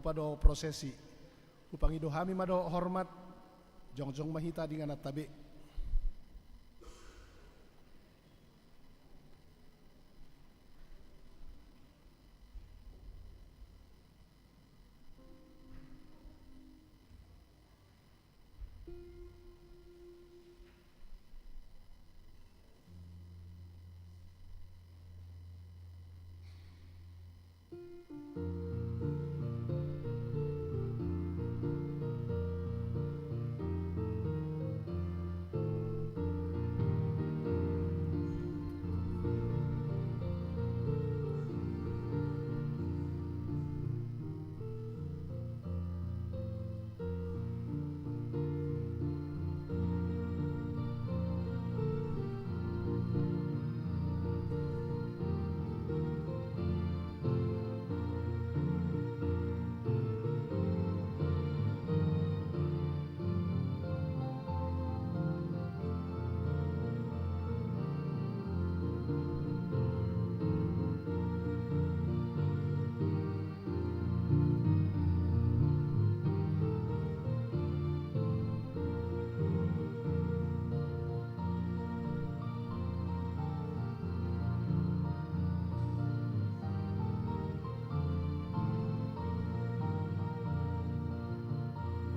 lupa do prosesi. Upangi do hami mado hormat jongjong mahita dengan tabe.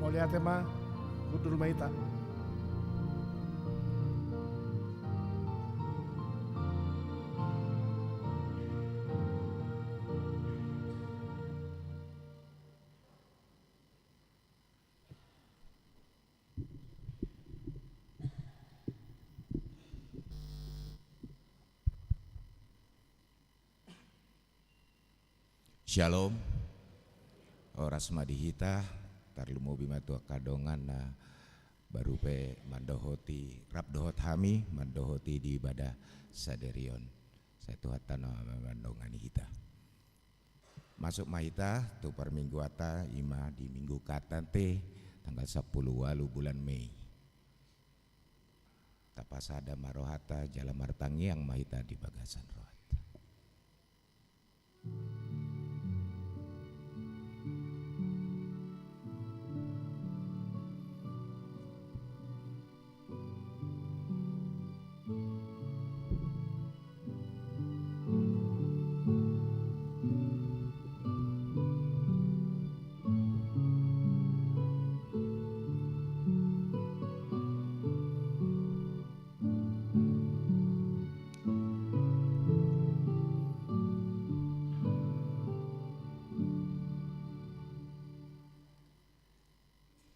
Mau lihat ya mah, kudur mahita. Shalom, oras madihita, tarlumo bimatua kadongan na baru pe mandohoti rabdohot hami mandohoti di ibadah saderion. Saya Tuhatan mandongan hita. Masuk mahita tu per minggu ata ima di minggu katan te tanggal 10 walu bulan Mei. Tapasada marohata jala martangi yang mahita di bagasan rohat.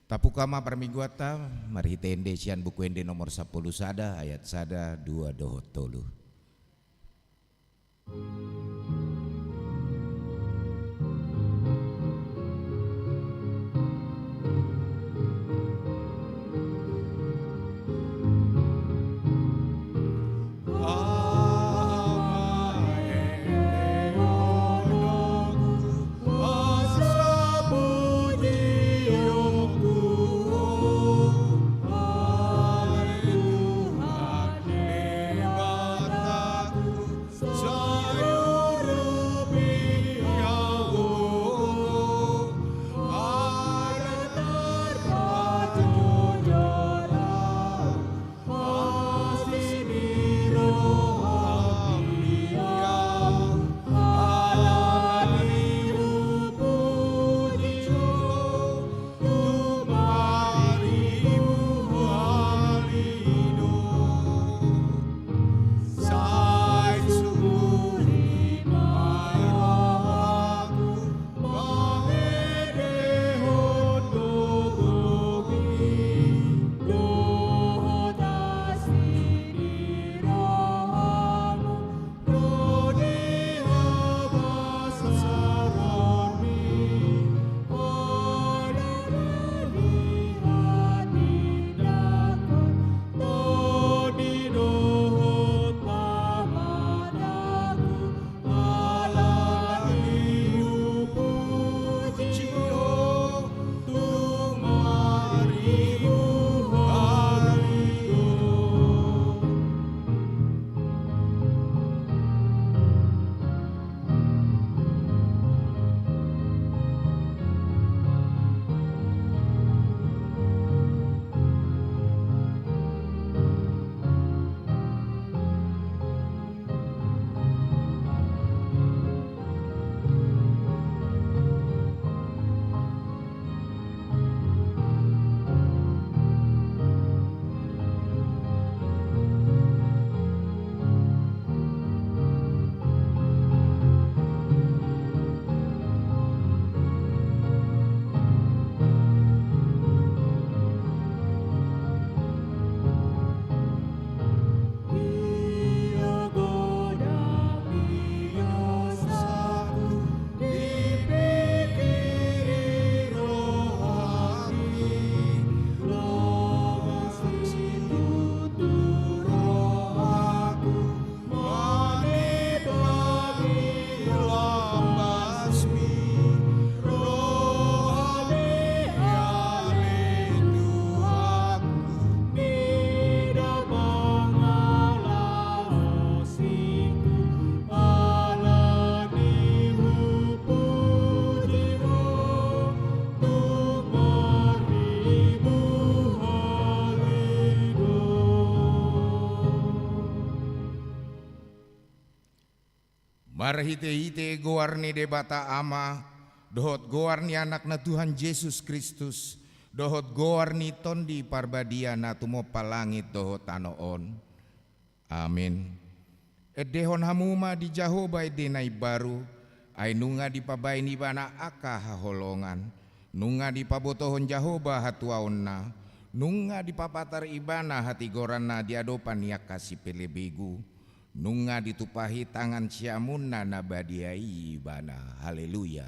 Tapukama permingguata mari tende sian buku ende nomor 10 sada ayat sada 2 dohot tolu. Sayu Marhite-hite goarni debata ama, dohot goarni anakna Tuhan Yesus Kristus, dohot goarni tondi parbadiana tumo palangit dohot anoon. Amin. Edehon hamuma di Jahoba edenai baru, ay nunga di pabay ni bana aka haholongan, nunga di pabotohon Jahoba hatuaon na, nunga di papatar ibana hati goran na diadopan niya kasih pelebigu, nunga ditupahi tangan siamunna na badiai ibana. Haleluya.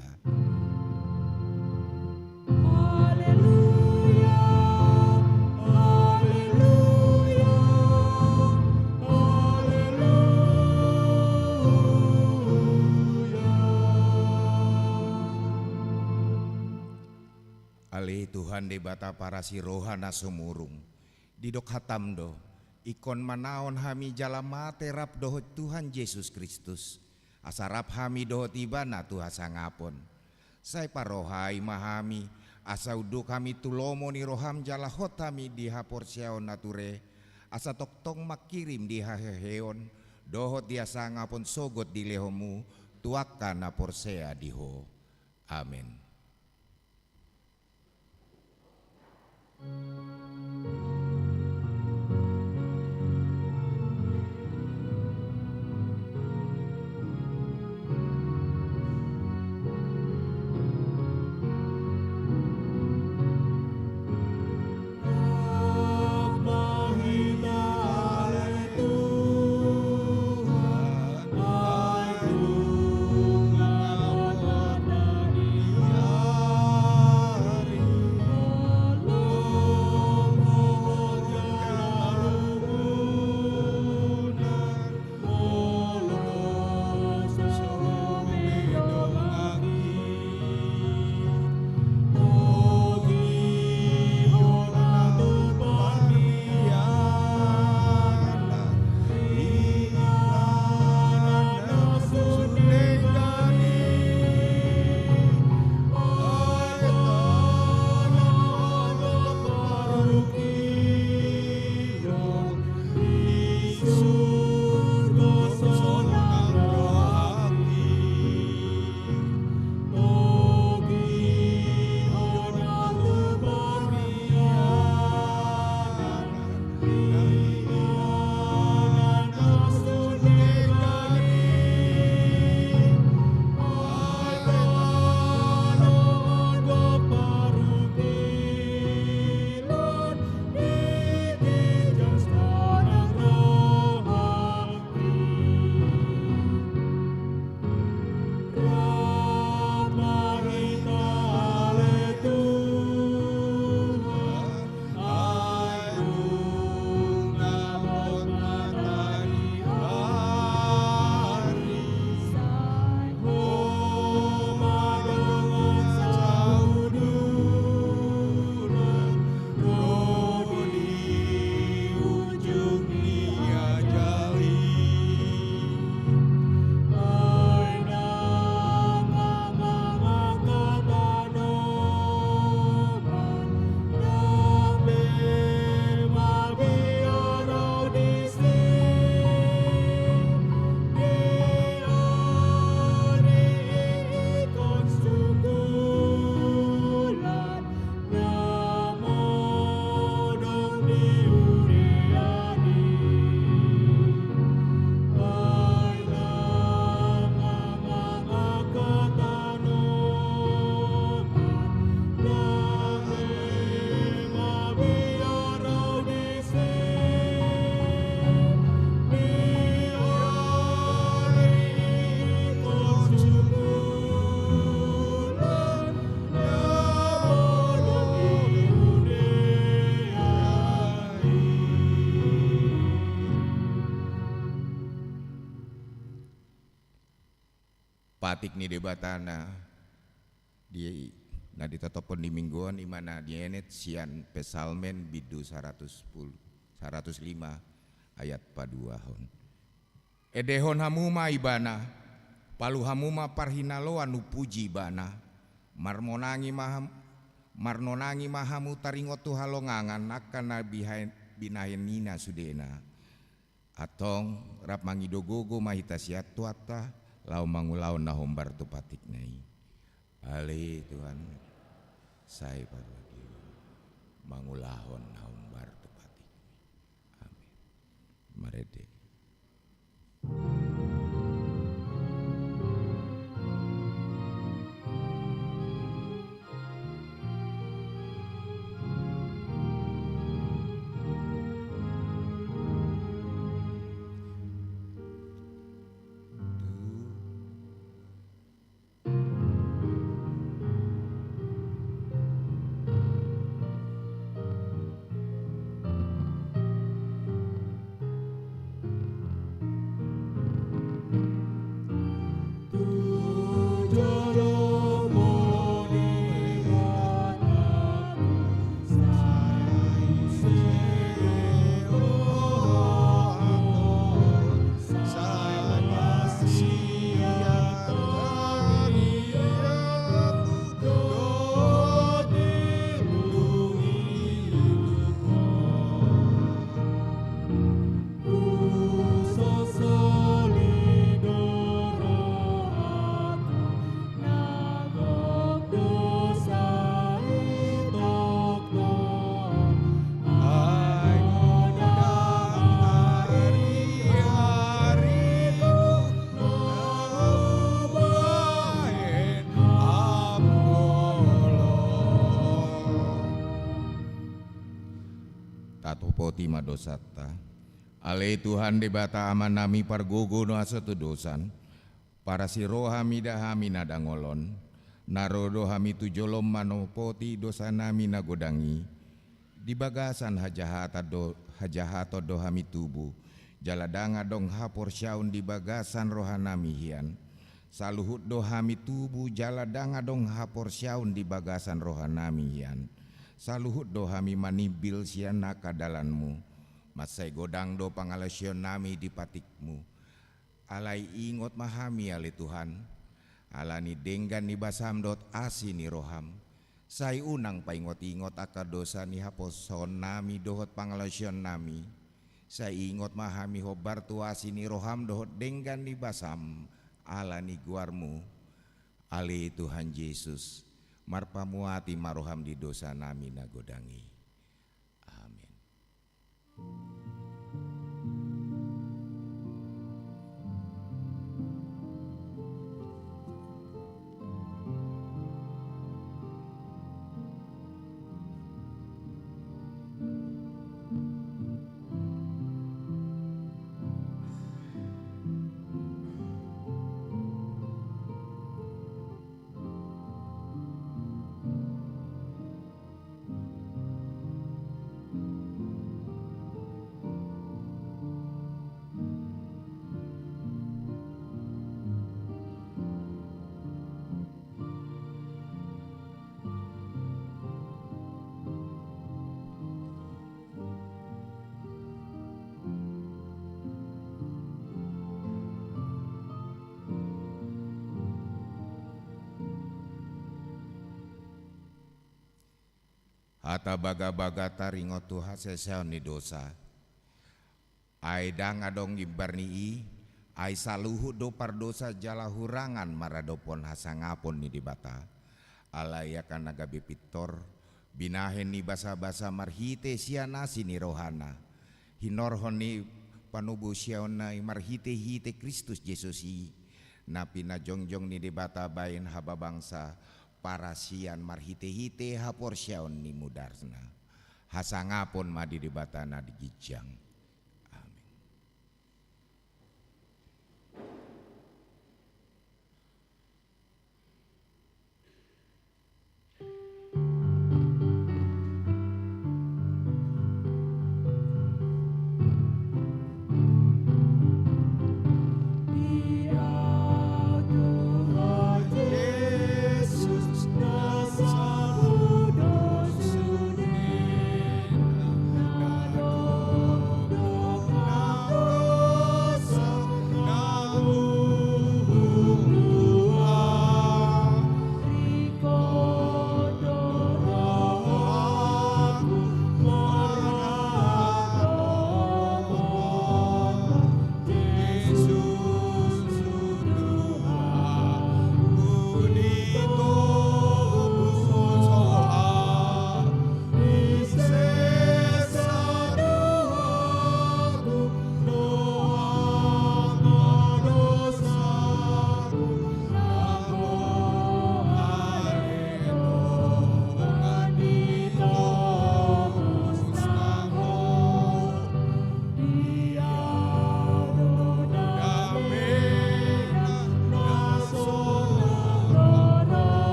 Ale Tuhan debata para si rohana sumurung didok hatam do ikon manaon hami jalama terap dohot Tuhan Yesus Kristus asarap hami dohot ibana Tuhan sangapon say parohai mahami asa uduk kami tulomo ni roham jalahot hami di hapor siaon nature asa toktong makirim di haheheon dohot dia sangapon sogot di lehomu tuakan napor sea diho. Amin. Patik ni debatana di na ditetapon di mingguan di mana dienet sian pesalmen bidu 105 ayat paduahon. Edehon hamuma ibana palu hamuma parhinaloan nupuji bana marmonangi mahamu taringotu halongangan akan binahen nina sudena atong rap mangidogogo mahita siat tuata lau mangulaon na hombar tu patik nai. Ali Tuhan saya parwadi mangulahon na hombar tu patik. Amin. Marede. Poti madosata ale Tuhan debata aman nami pargogo no asatu dosan para si rohami dahami nadangolon narodo hami tujolom manopoti dosa nami nagodangi di bagasan hajahato do hami tubuh jaladanga dong hapor syaun di bagasan rohanami hian saluhut do hami tubuh jaladanga dong hapor syaun di bagasan rohanami hian saluhut do hami manibil siana kadalanmu masai godang do pangalasyon nami di patikmu alai ingot mahami ali Tuhan alani denggan ni basam dot asi ni roham sai unang paingot-ingot akar dosa ni haposon nami dohot pangalasyon nami sai ingot mahami hobar tuasi ni roham dohot denggan ni basam alani guarmu ali Tuhan Yesus marpamuati maroham di dosa nami nagodangi. Amin. Hata baga-baga taringot Tuhan seseon ni dosa. Ai dang adong gibarnii, ai saluhu do pardosa jala hurangan maradopon hasangapon ni dibata. Alayakan naga bipitor, binahen ni basa-basa marhite sianasi ni rohana. Hinorhon ni panubu siaona marhite hite Kristus Yesusi. Napi na jongjong ni dibata bayin haba bangsa. Parasian marhite-hite hapor syaon ni mudarsna hasangapon madi dibatana digijang. Amin.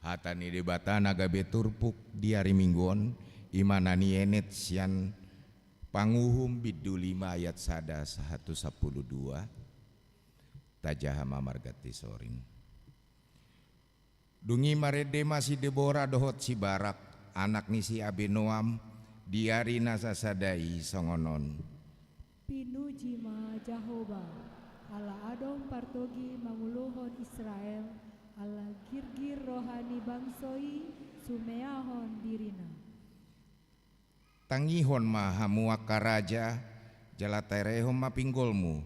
Hatani debata nagabe turpuk diari mingguon imanani enet sian panguhum bidu 5 ayat 112 tajahama margati soring. Dungi marede masih Debora dohot si Barak anak ni si Abinoam diari nasasadai songonon. Pinuji ma Jahoba ala adom partogi manguluhon Israel ala girgir rohani bangsoi sumeahon dirina. Tangihon ma hamuaka raja jalaterehom ma pinggolmu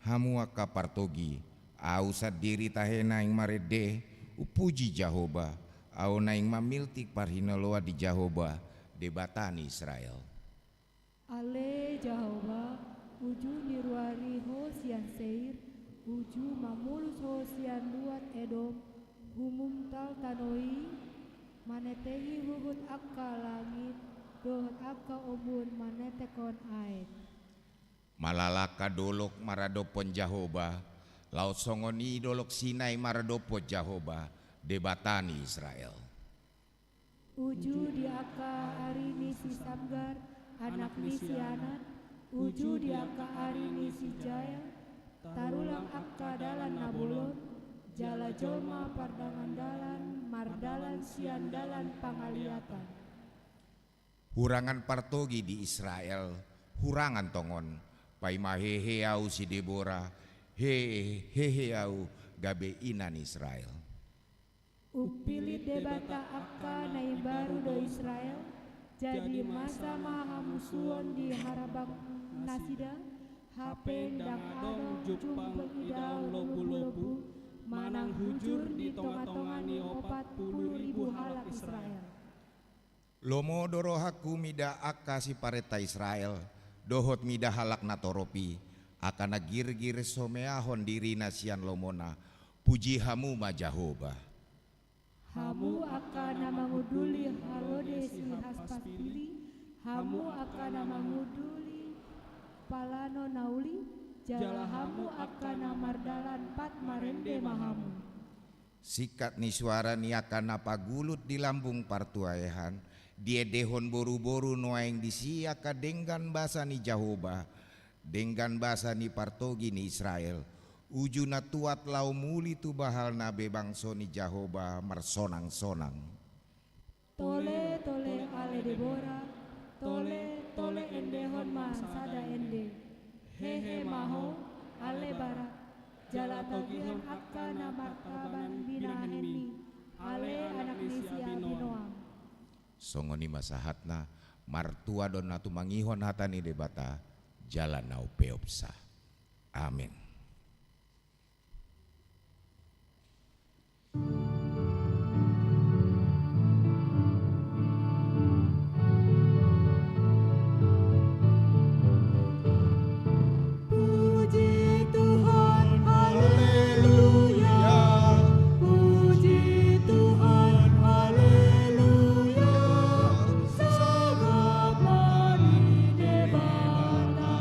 hamuaka partogi au sadiri tahena ing marede upuji Jahoba au naing mamiltik parhinoloa di Jahoba debatani Israel. Ale Jahoba uju niruari hosian seir uju mamulus hosian luat Edom humumtal tanoi manetehi huhut akka langit dohot akka obun manetekon ait. Malalaka dolok maradopon Jahoba laut songoni dolok Sinai maradopo Jahoba debatani Israel. Uju di akka hari nisi Samgar anak nisi Anan uju di akka hari nisi Jaya tarulang akka dalan Nabulon jala jolma pardangan dalan mardalan sian dalan pangaliatan. Hurangan partogi di Israel hurangan tongon pai maheheau si Debora heheau gabe inan Israel. Upili debata akka nai baru do Israel jadi masa maha musuon di harabang nasida hapeng dang adong jumpa idau lobu-lobu manang hujur di tonga-tongani 40.000 halak Israel. Lomo dorohaku mida akka si pareta Israel dohot mida halak natoropi akana gir-gir someahon diri nasian lomona puji hamu ma Jahoba. Hamu akana manguduli halode si haspastili hamu akana manguduli palano nauli jala hamu akana mardalan pat marende mahamu. Sikat ni suara ni akana pagulut di lambung partuayahan dia dehon boru-boru noaing disia ka denggan basa ni Jahoba denggan basa ni partogi ni Israel uju na tuat lau muli tu bahal nabe bangso ni Jahoba marsonang-sonang. Tole tole ale Debora tole tole endehon mas sada ende hehe maho ale barak jala togihan akana markaban binaheni ale anak nisi Abinoam. Songoni masahatna martua don natu mangihon hatani debata jalan nau peopsa. Amin. Puji Tuhan, haleluya. Puji Tuhan, haleluya. Segala di debata.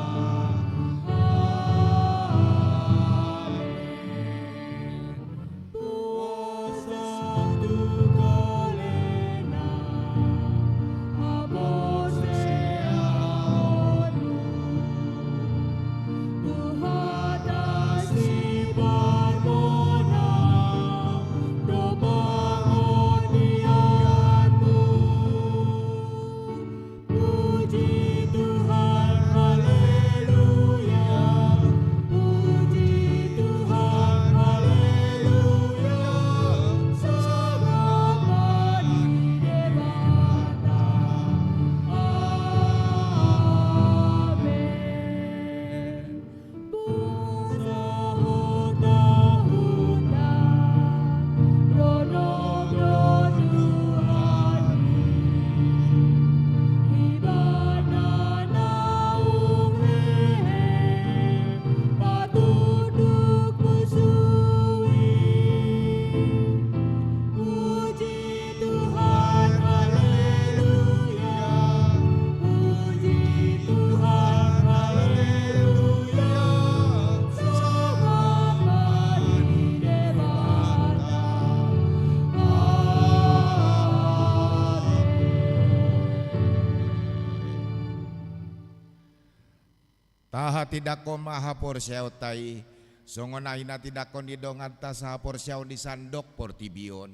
Taha tidak kon maha porsiao tai, songonaina tidak kon didongan tas saha porsiao di sandok portibion,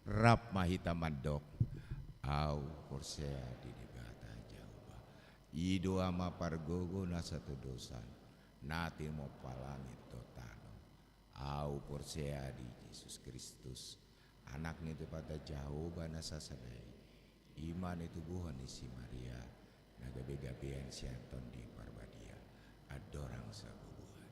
rap mahita mandok, au porsia di dibata jauba, ido ama pargogo na satu dosan, nati mo palangit totano, au porsia di Yesus Kristus, anaknya itu pada jauh bana sasadai, iman itu buhan isi Maria, nagabe-gabean si Anton di Parbadia, adorang sabubuhan,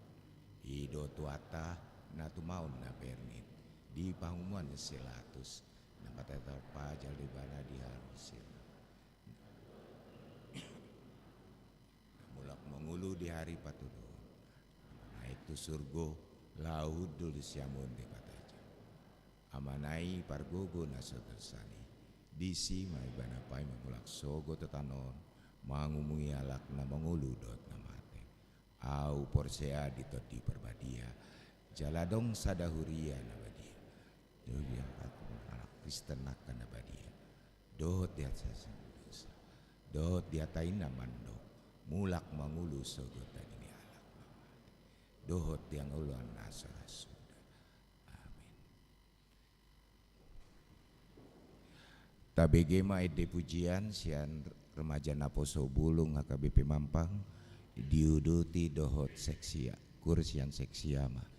ido tuata natu maun na bernit, di pangumuan silatus, nampak pajal di bala di harusil, mulak mengulu di hari patudo, naik tu surgo, laut dulu siamun di bataja, amanai pargogo nasotersani, disi mai banapai memulak sogo tetanon, mangumui alak na mengulu dot namate, au porsea ditot di perbadia, jaladong sadahuria nabadia, doya aku anak Kristen akan nabadia, dot di atas dosa, dot di atain namando, mulak mengulu sogo tadi ni alak namate, dot yang uluan nasara sudah, amin. Tabegema ide pujian sian remaja Naposo Bulung AKBP Mampang diuduti dohot seksia kursian seksiama.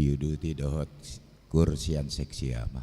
diuduti dohot kursian seksiama.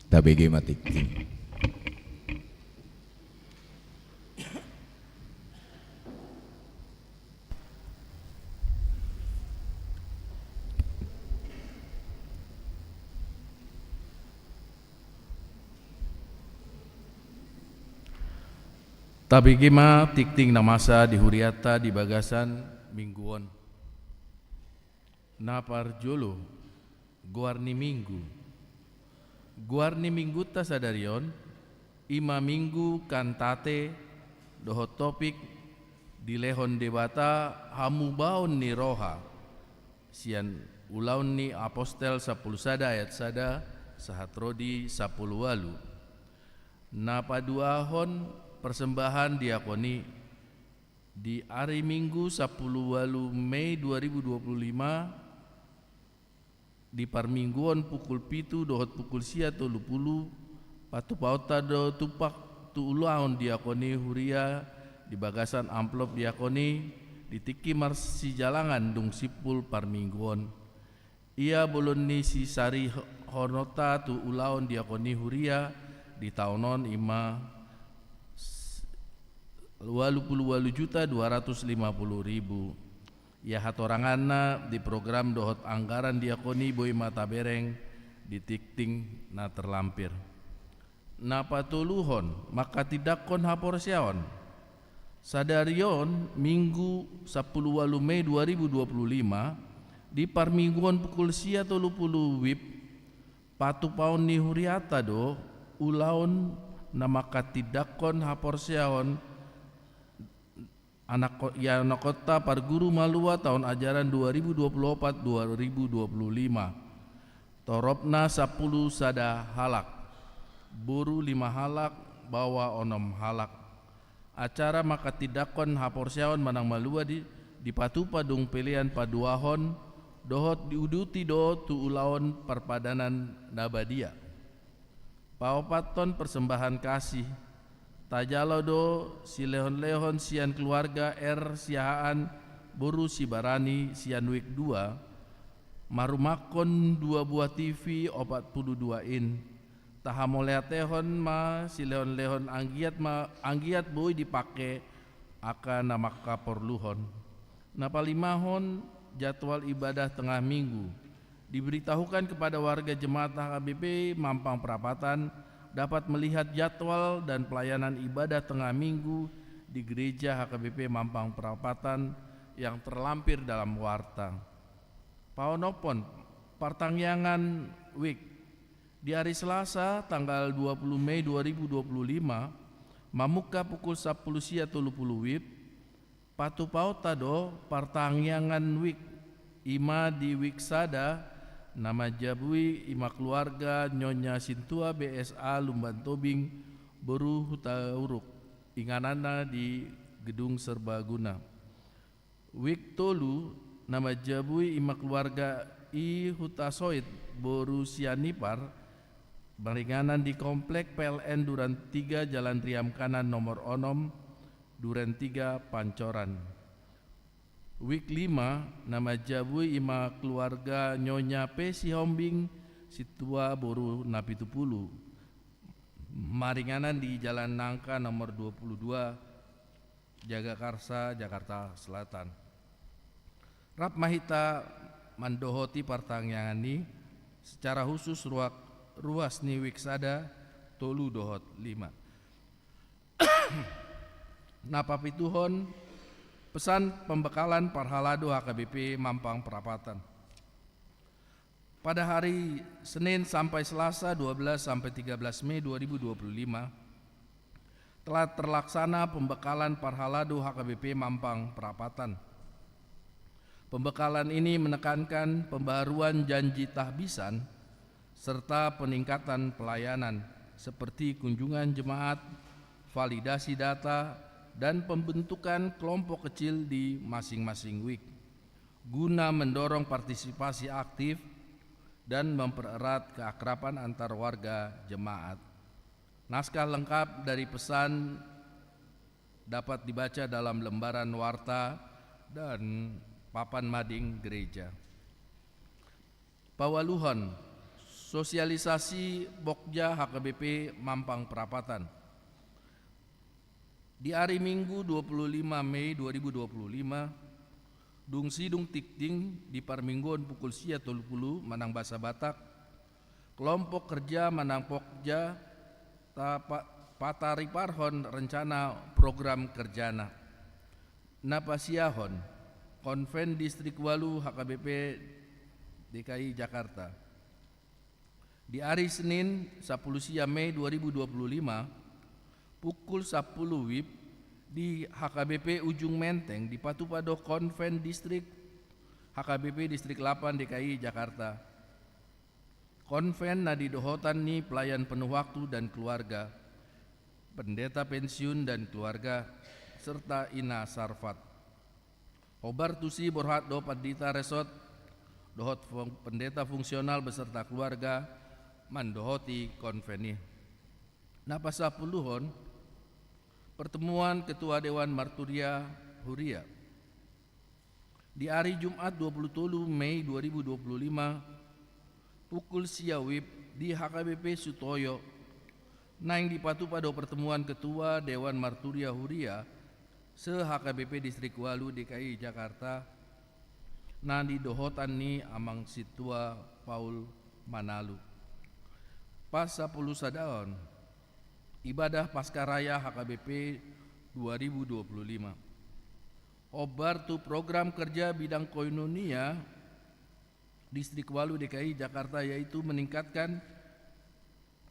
tabege matikting. Tabigima tikting namasa di huriata di bagasan mingguon. Napar jolo guarni minggu. Guarni minggu ta sadarion ima minggu kantate dohot topik di lehon debata hamu baon ni roha. Sian ulaun ni apostel 10 sada ayat sada sahat rodi 10 walu. Napa duahon persembahan diakoni di hari Minggu 10 walu Mei 2025 di parmingguan pukul pitu dohot pukul sia 30 patu pauta do tupak tu ulaun diakoni huria di bagasan amplop diakoni di tiki marsi jalangan dung sipul parmingguan ia bolon ni si sari honota tu ulaun diakoni huria di tahunon ima 88.250.000 ya hatoranganna di program dohot anggaran diakoni boy mata bereng di tikting na terlampir na patuluhon maka tidak kon haporsiaon sadarion minggu 10 walu Mei 2025 di parmingguan pukul sia 30 wib patu paun ni huriata do ulaun na maka tidak kon haporsiaon anak kota Parguru Malua tahun ajaran 2024-2025 toropna 10 sada halak buru 5 halak bawa onom halak acara maka tidakon haporsiawan manang Malua di patu padung pilihan paduahon dohot diuduti do tu ulaon perpadanan nabadia paopaton persembahan kasih tajalo do si lehon-lehon sian keluarga siahaan boru si barani sian wik 2 marumakon 2 buah TV 42 in tahamoleatehon ma si lehon-lehon anggiat boy dipake akan nama kaporluhon napalimahon jadwal ibadah tengah minggu diberitahukan kepada warga jemaat HKBP Mampang Perapatan dapat melihat jadwal dan pelayanan ibadah tengah minggu di gereja HKBP Mampang Perapatan yang terlampir dalam warta. Paonopon partangyangan week di hari Selasa tanggal 20 Mei 2025 mamuka pukul 10 sia 30 wib patu pautado partangyangan week ima di week sada nama jabui ima keluarga Nyonya Sintua BSA Lumban Tobing boru hutauruk inganana di gedung serbaguna. Wik tolu nama jabui ima keluarga I Hutasoid boru sianipar baringanan di komplek PLN Duren 3 Jalan Riam Kanan nomor onom Duren 3 Pancoran. Week 5 nama jabui ima keluarga Nyonya P Sihombing Situa boru Napitupulu maringanan di Jalan Nangka nomor 22 Jagakarsa Jakarta Selatan. Rap mahita mandohoti partangyangani secara khusus ruas ni week sada tolu dohot 5 napa pituhon pesan pembekalan Parhalado HKBP Mampang Perapatan. Pada hari Senin sampai Selasa 12 sampai 13 Mei 2025 telah terlaksana pembekalan Parhalado HKBP Mampang Perapatan. Pembekalan ini menekankan pembaruan janji tahbisan serta peningkatan pelayanan seperti kunjungan jemaat, validasi data, dan pembentukan kelompok kecil di masing-masing week guna mendorong partisipasi aktif dan mempererat keakraban antar warga jemaat. Naskah lengkap dari pesan dapat dibaca dalam lembaran warta dan papan mading gereja. Pawaluhon Sosialisasi Pokja HKBP Mampang Perapatan. Di hari Minggu 25 Mei 2025, dung sidung tikting di Parminggon pukul 30 Manang Basa Batak, kelompok kerja Manang Pokja Patari Parhon rencana program kerjana. Napasiahon, Konven Distrik Walu HKBP DKI Jakarta. Di hari Senin 10 Mei 2025, pukul 10 WIB di HKBP Ujung Menteng di Patupado Konven Distrik HKBP Distrik 8 DKI Jakarta. Konven nadi dohotan ni pelayan penuh waktu dan keluarga, pendeta pensiun dan keluarga, serta Ina Sarfat. Hobar tusi borhat do padita resot dohot pendeta fungsional beserta keluarga mandohoti konveni. Napasa puluhon pertemuan Ketua Dewan Marturia Huria. Di hari Jumat 27 Mei 2025 pukul siawib di HKBP Sutoyo naing dipatu pada pertemuan Ketua Dewan Marturia Huria se HKBP Distrik Walu DKI Jakarta nadi dohotan ni amang situa Paul Manalu. Pas 10 sadaon ibadah Pascaraya HKBP 2025. Obar tu program kerja bidang koinonia Distrik Walu DKI Jakarta, yaitu meningkatkan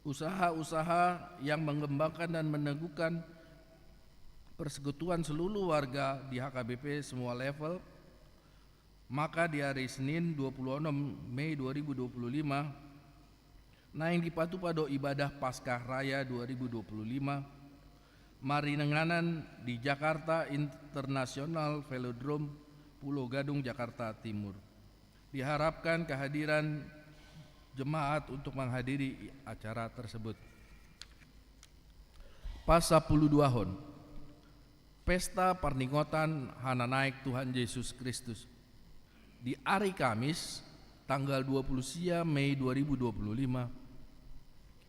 usaha-usaha yang mengembangkan dan meneguhkan persekutuan seluruh warga di HKBP semua level. Maka di hari Senin 26 Mei 2025 naing dipatu pada ibadah Paskah Raya 2025 marinenganan di Jakarta International Velodrome Pulau Gadung, Jakarta Timur. Diharapkan kehadiran jemaat untuk menghadiri acara tersebut. Pas 12 hon Pesta Parningotan Hana Naik Tuhan Yesus Kristus. Di hari Kamis tanggal 20 Mei 2025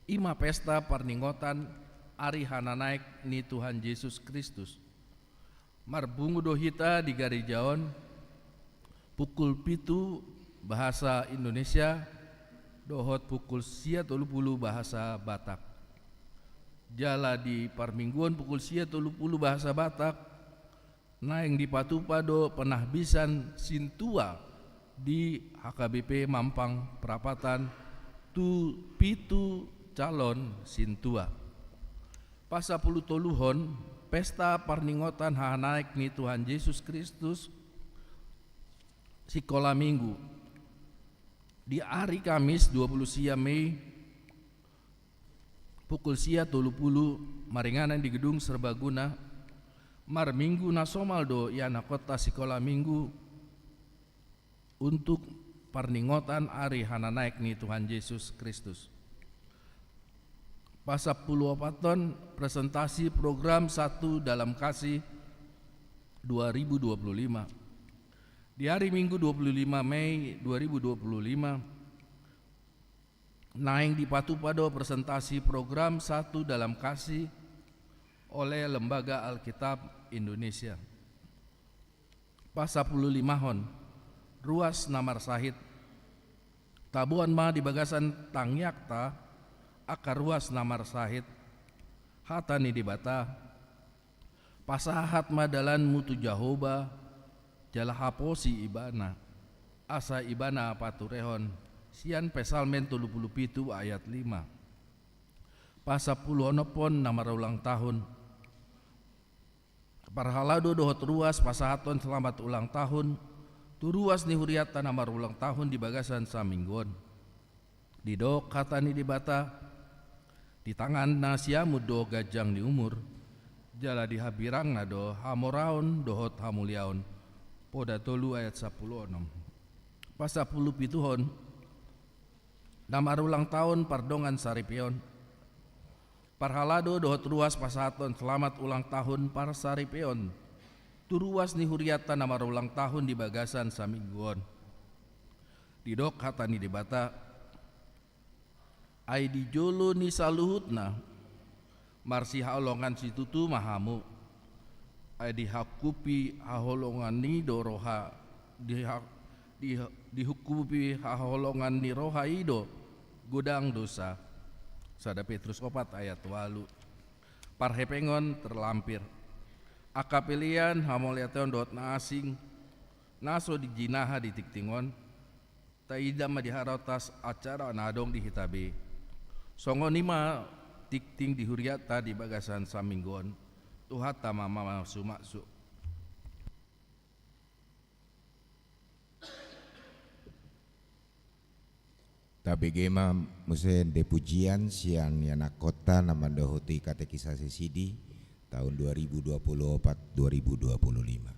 ima pesta Parningotan Ari Hana Naik ni Tuhan Yesus Kristus. Marbungu dohita di Garijaon pukul 7 bahasa Indonesia, dohot pukul 30 bahasa Batak. Jala di Parmingguan pukul 30 bahasa Batak, naing di Patupado penahbisan Sintua di HKBP Mampang Perapatan tu pitu calon Sintua. Pas 10 toluhon Pesta Parningotan Hanaik ni Tuhan Yesus Kristus Sikola Minggu. Di hari Kamis 20 Mei pukul 30 maringanan di Gedung Serbaguna Mar Minggu Nasomaldo Yana Kota Sikola Minggu untuk Parningotan Ari Hana Naik ni Tuhan Yesus Kristus. Pas 10 ton presentasi program 1 dalam kasih 2025. Di hari Minggu 25 Mei 2025 naing di Patupado presentasi program 1 dalam kasih oleh Lembaga Alkitab Indonesia. Pas 15 hon ruas Namar Sahid Tabuan ma di Bagasan Tangyakta akar ruas Namar Sahid hatani di Bata pasahat madalan mutu Jahoba jalahaposi ibana asa ibana paturehon sian pesalmen 37 ayat 5 pasa 10 onopon namar ulang tahun parhalado dohot ruas pasahaton selamat ulang tahun tu ruas ni huriata namar ulang tahun di Bagasan Saminggon di dok hatani di Bata di tangan nasiamu do gajang di umur jala di habirang do hamoraon dohot hamuliaon poda tolu ayat 10 pas 10 pituhon namar ulang tahun pardongan Saripeon parhalado dohot ruas pasaton selamat ulang tahun par Saripeon tu ruas ni huriata namar ulang tahun di Bagasan Saminggon di dok hatani di Bata ai di jolo ni saluhutna marsi haolongan situtu mahamu ai dihakupi haholongan ni doroha dihukupi haholongan ni roha ido gudang dosa. Sada Petrus 4 ayat 8. Parhepengon terlampir akapelian hamoliateon dot na asing naso di jinaha di tiktingon taida madiharotas acara nadong di hitabe songo nima tikting di huriata di bagasan saminggon tuhata mama sumaksu. Tapi gema musen depujian sian yana kota nama dohoti katekisasi sidi tahun 2024-2025.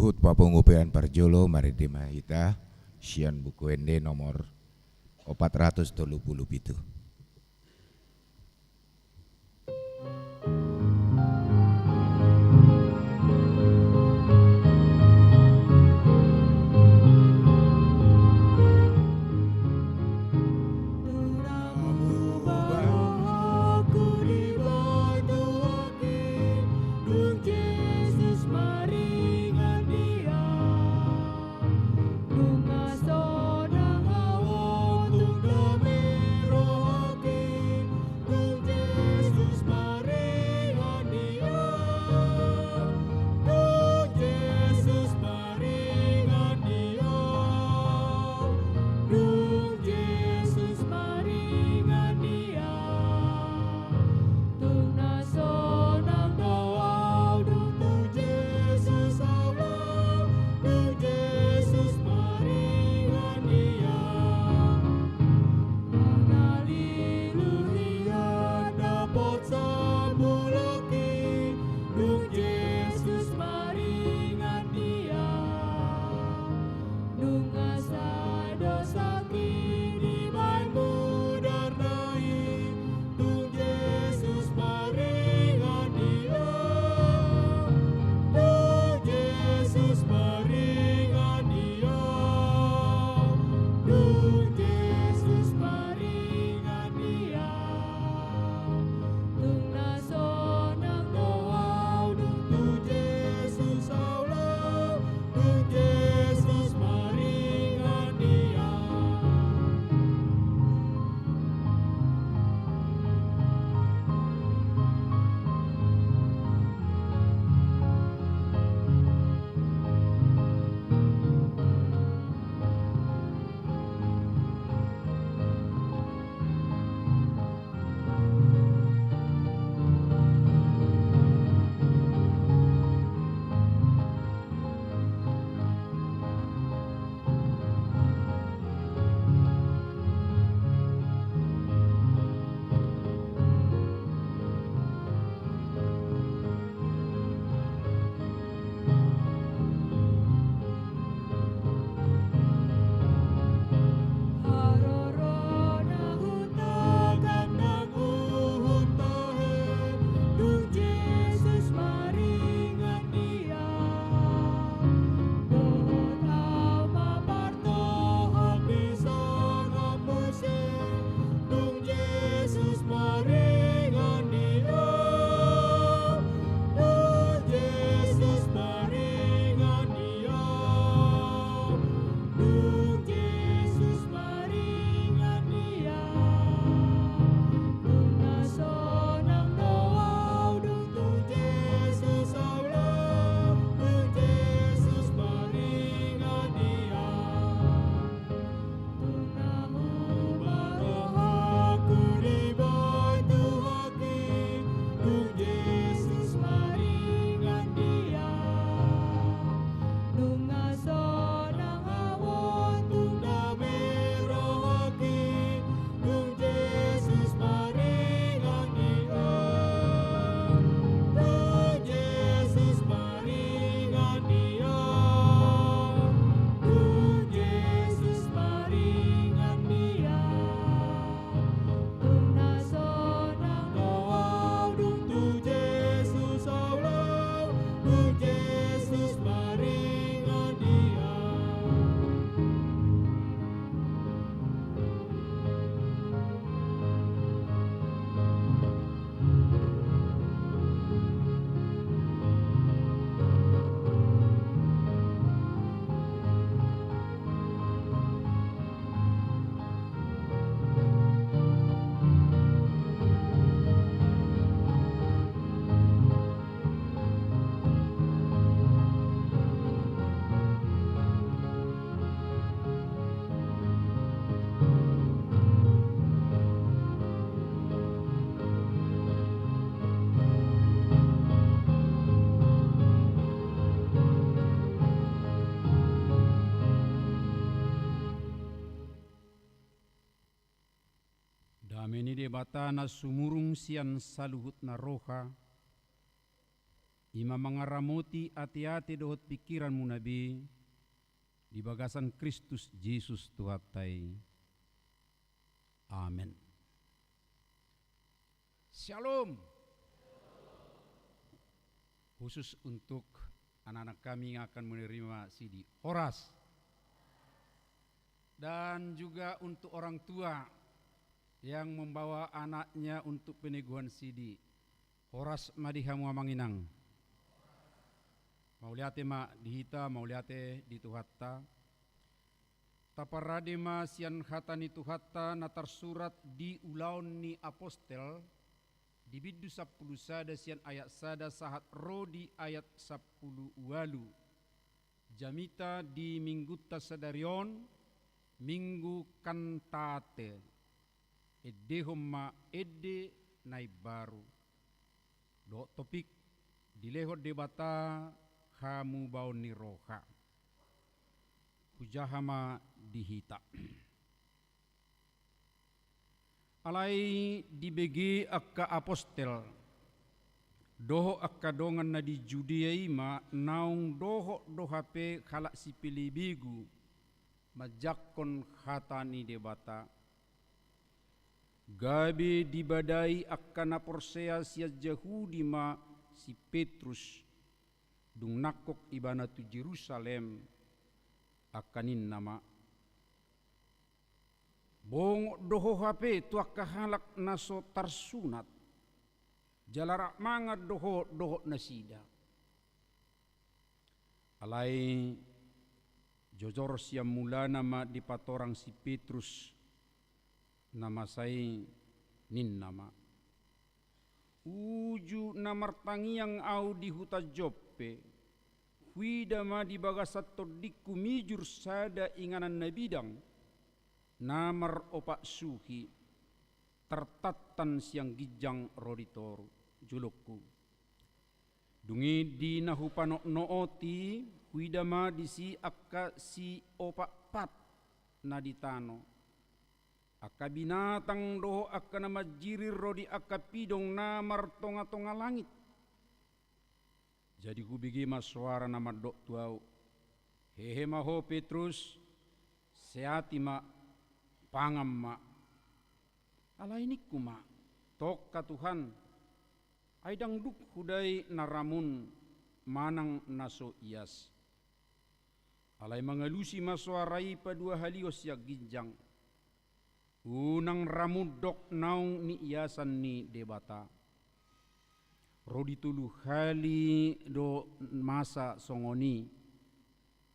Luhut Papungupean Parjolo Maridi Mahita Sian Bukuende nomor 437. Dameni debata na sumurung sian saluhut na roha, Ima mangaramuti ati-ati dohot pikiranmu nabi, di bagasan Kristus Yesus Tuhatai. Amin. Shalom. Khusus untuk anak-anak kami yang akan menerima CD Horas. Dan juga untuk orang tua yang membawa anaknya untuk peneguhan CD Horas Madihamu Amanginang. Mau lihat ma dihita, mau lihat di tuhatta. Taparade ma sian hatani tuhatta natar surat di ulaun ni apostel di bidu 10 sada sian ayat sada sahat rodi ayat 10 walu. Jamita di minggu tasadarion minggu kantate. Edehomma ede nai baru. Do topik dilehot debata kamu bau ni roha. Hujahama dihita. Alai dibegi akka apostel. Doho akka dongan na di Judea ma naung doho dohape kalak si pilibigu. Majakon hatani debata. Gabe dibadai akka naporsea sia Yahudi ma si Petrus. Dung nakok ibana tu Jerusalem akanin nama bong doho hape tu akahalak naso tarsunat jalarak mangat doho nasida alai jojor siam mula nama di patorang si Petrus nama sai nin nama uju namar tangiang au di huta Joppe Widama di bagasat todiku mijur sada inganan nabidang namar opak suhi tertatan siang gijang roditoru julukku dungi di nahupano nooti widama di si akka si opak pat naditano akka binatang doho akka nama jirir rodi akka pidong namar tonga-tonga langit. Jadi ku bigi mas suara nama dok tuau. Hehe maho Petrus, seati ma, pangam ma. Ala ini ku ma, tok ka Tuhan. Aidang duk hudai naramun manang naso ias. Alai mangalusi masuarai padua halios ya ginjang. Unang ramudok naung ni iasan ni debata. Rodi tulu hali do masa songoni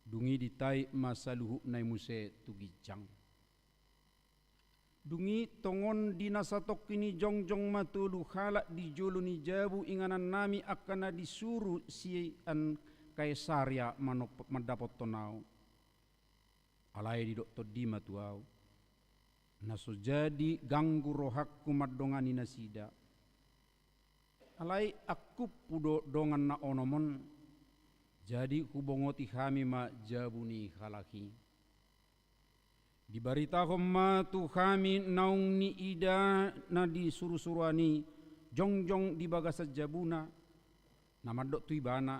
dungi ditai masa luhuk nai muse tugijang dungi tongon dinasatok kini jongjong matulu halak di jolo ni jabu inganan nami akana disuruh si an Kaisaria manop mendapot tonau alai di doktor di matuau naso jadi ganggu rohakku madongani nasida alai aku pudo dongan na onomon jadi hubongoti kami ma jabuni halaki di barita ma tu kami naung ni ida na di suru-suruani jongjong di bagasa jabuna nama dok tu ibana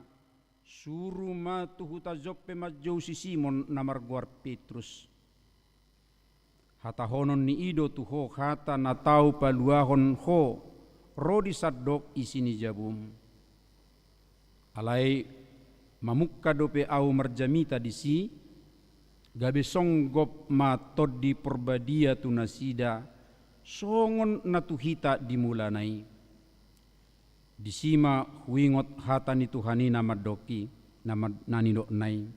suruh ma tu huta Joppe ma jauh si Simon namar guar Petrus hata honon ni ido tu ho hata na tau paluahon ho rodi sadok isini jabum alai mamukka dope au marjamita disi gabe songgop ma toddi perbadia tu nasida songon natuhita dimulanai disima huingot hatani tuhani nama doki nama nani dok nai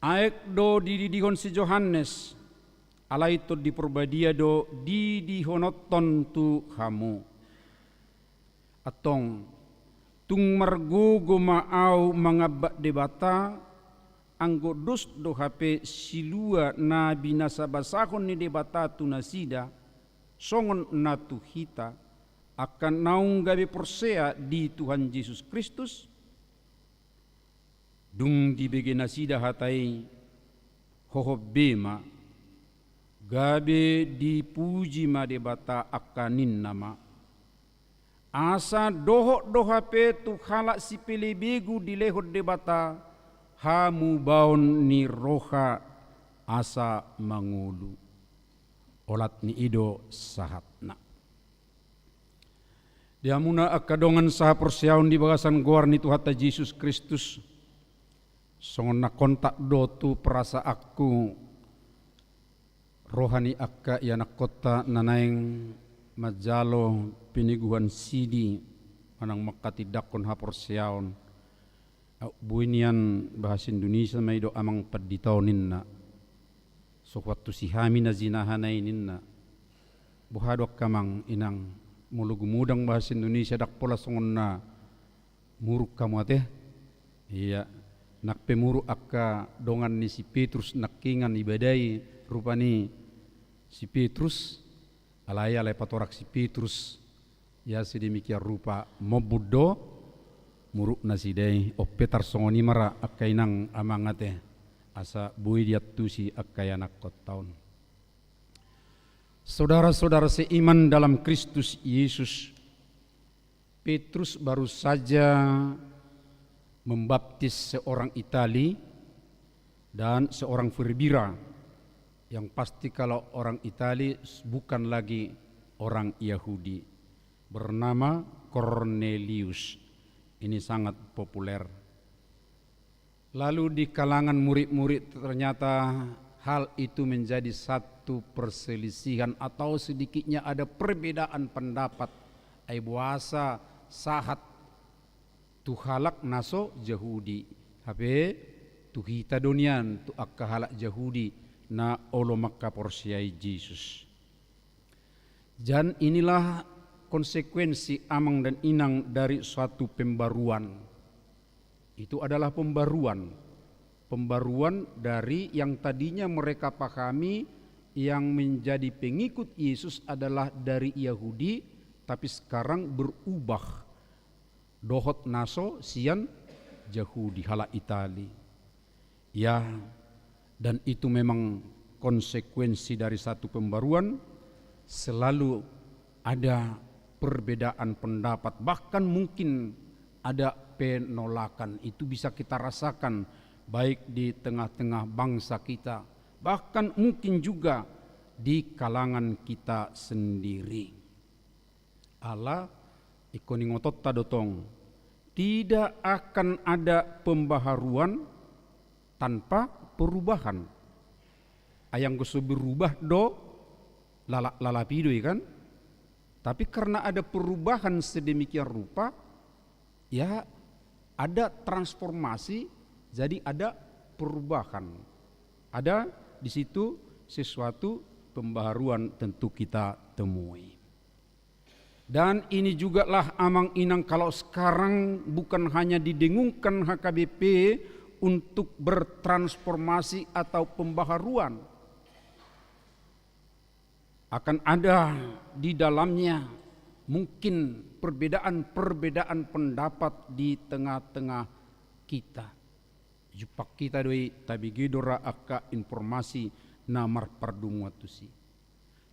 aek do didihon si Johannes alai to di perbadia do didihonoton tu kamu atong tung margogo maau mangabak debata anggo dos do hape silua na binasa basakon ni debata tu nasida songon natu hita akan naung gabe persea di Tuhan Yesus Kristus dung di bege nasida hatai hohobema gabe dipuji ma debata akanin nama asa dohok dohape tu halak si pelebegu di lehot debata hamu baon ni roha asa mangulu olat ni ido sahatna. Diamuna akadongan saha persiaun di bagasan goar ni Tuhan Yesus Kristus songon na kontak do tu perasa aku rohani akka yanak kota nanaeng majalo piniguhan sidi manang makati dakon ha persiaun buinian bahasa Indonesia maido amang paditaunin na so waktu si hami na zinahanay ninna buhadok kamang inang mulugumudang bahasa Indonesia dak pola songon na muruk kamu ate iya nak pemuru akka dongan ni si Petrus nakingan ibadai rupani si Petrus alaya alay patorak si Petrus ya sedemikian rupa mobuddo muruk nasidai opetar songoni mara akka inang amangate asa bui diat tusi akka yanak kotaun. Saudara-saudara seiman dalam Kristus Yesus, Petrus baru saja membaptis seorang Itali dan seorang Verbira, yang pasti kalau orang Itali bukan lagi orang Yahudi, bernama Cornelius. Ini sangat populer. Lalu di kalangan murid-murid ternyata hal itu menjadi satu perselisihan atau sedikitnya ada perbedaan pendapat. Ai buasa sahat tu halak naso Yahudi. Habe tu hita donian tu akka halak Yahudi na olo makka porsiai Yesus. Dan inilah konsekuensi amang dan inang dari suatu pembaruan. Itu adalah pembaruan dari yang tadinya mereka pahami yang menjadi pengikut Yesus adalah dari Yahudi, tapi sekarang berubah dohot naso sian Yahudi hala Itali. Ya, dan itu memang konsekuensi dari satu pembaruan. Selalu ada perbedaan pendapat, bahkan mungkin ada penolakan. Itu bisa kita rasakan baik di tengah-tengah bangsa kita, bahkan mungkin juga di kalangan kita sendiri. Allah ikoni ngotot tadotong, tidak akan ada pembaharuan tanpa perubahan. Ayang gusto berubah do lalapido kan? Tapi karena ada perubahan sedemikian rupa, ya ada transformasi, jadi ada perubahan. Ada di situ sesuatu pembaharuan tentu kita temui. Dan ini juga lah amang inang kalau sekarang bukan hanya didengungkan HKBP untuk bertransformasi atau pembaharuan. Akan ada di dalamnya mungkin perbedaan-perbedaan pendapat di tengah-tengah kita. Jupak kita doi tabigidora akka informasi namar pardumuatusi.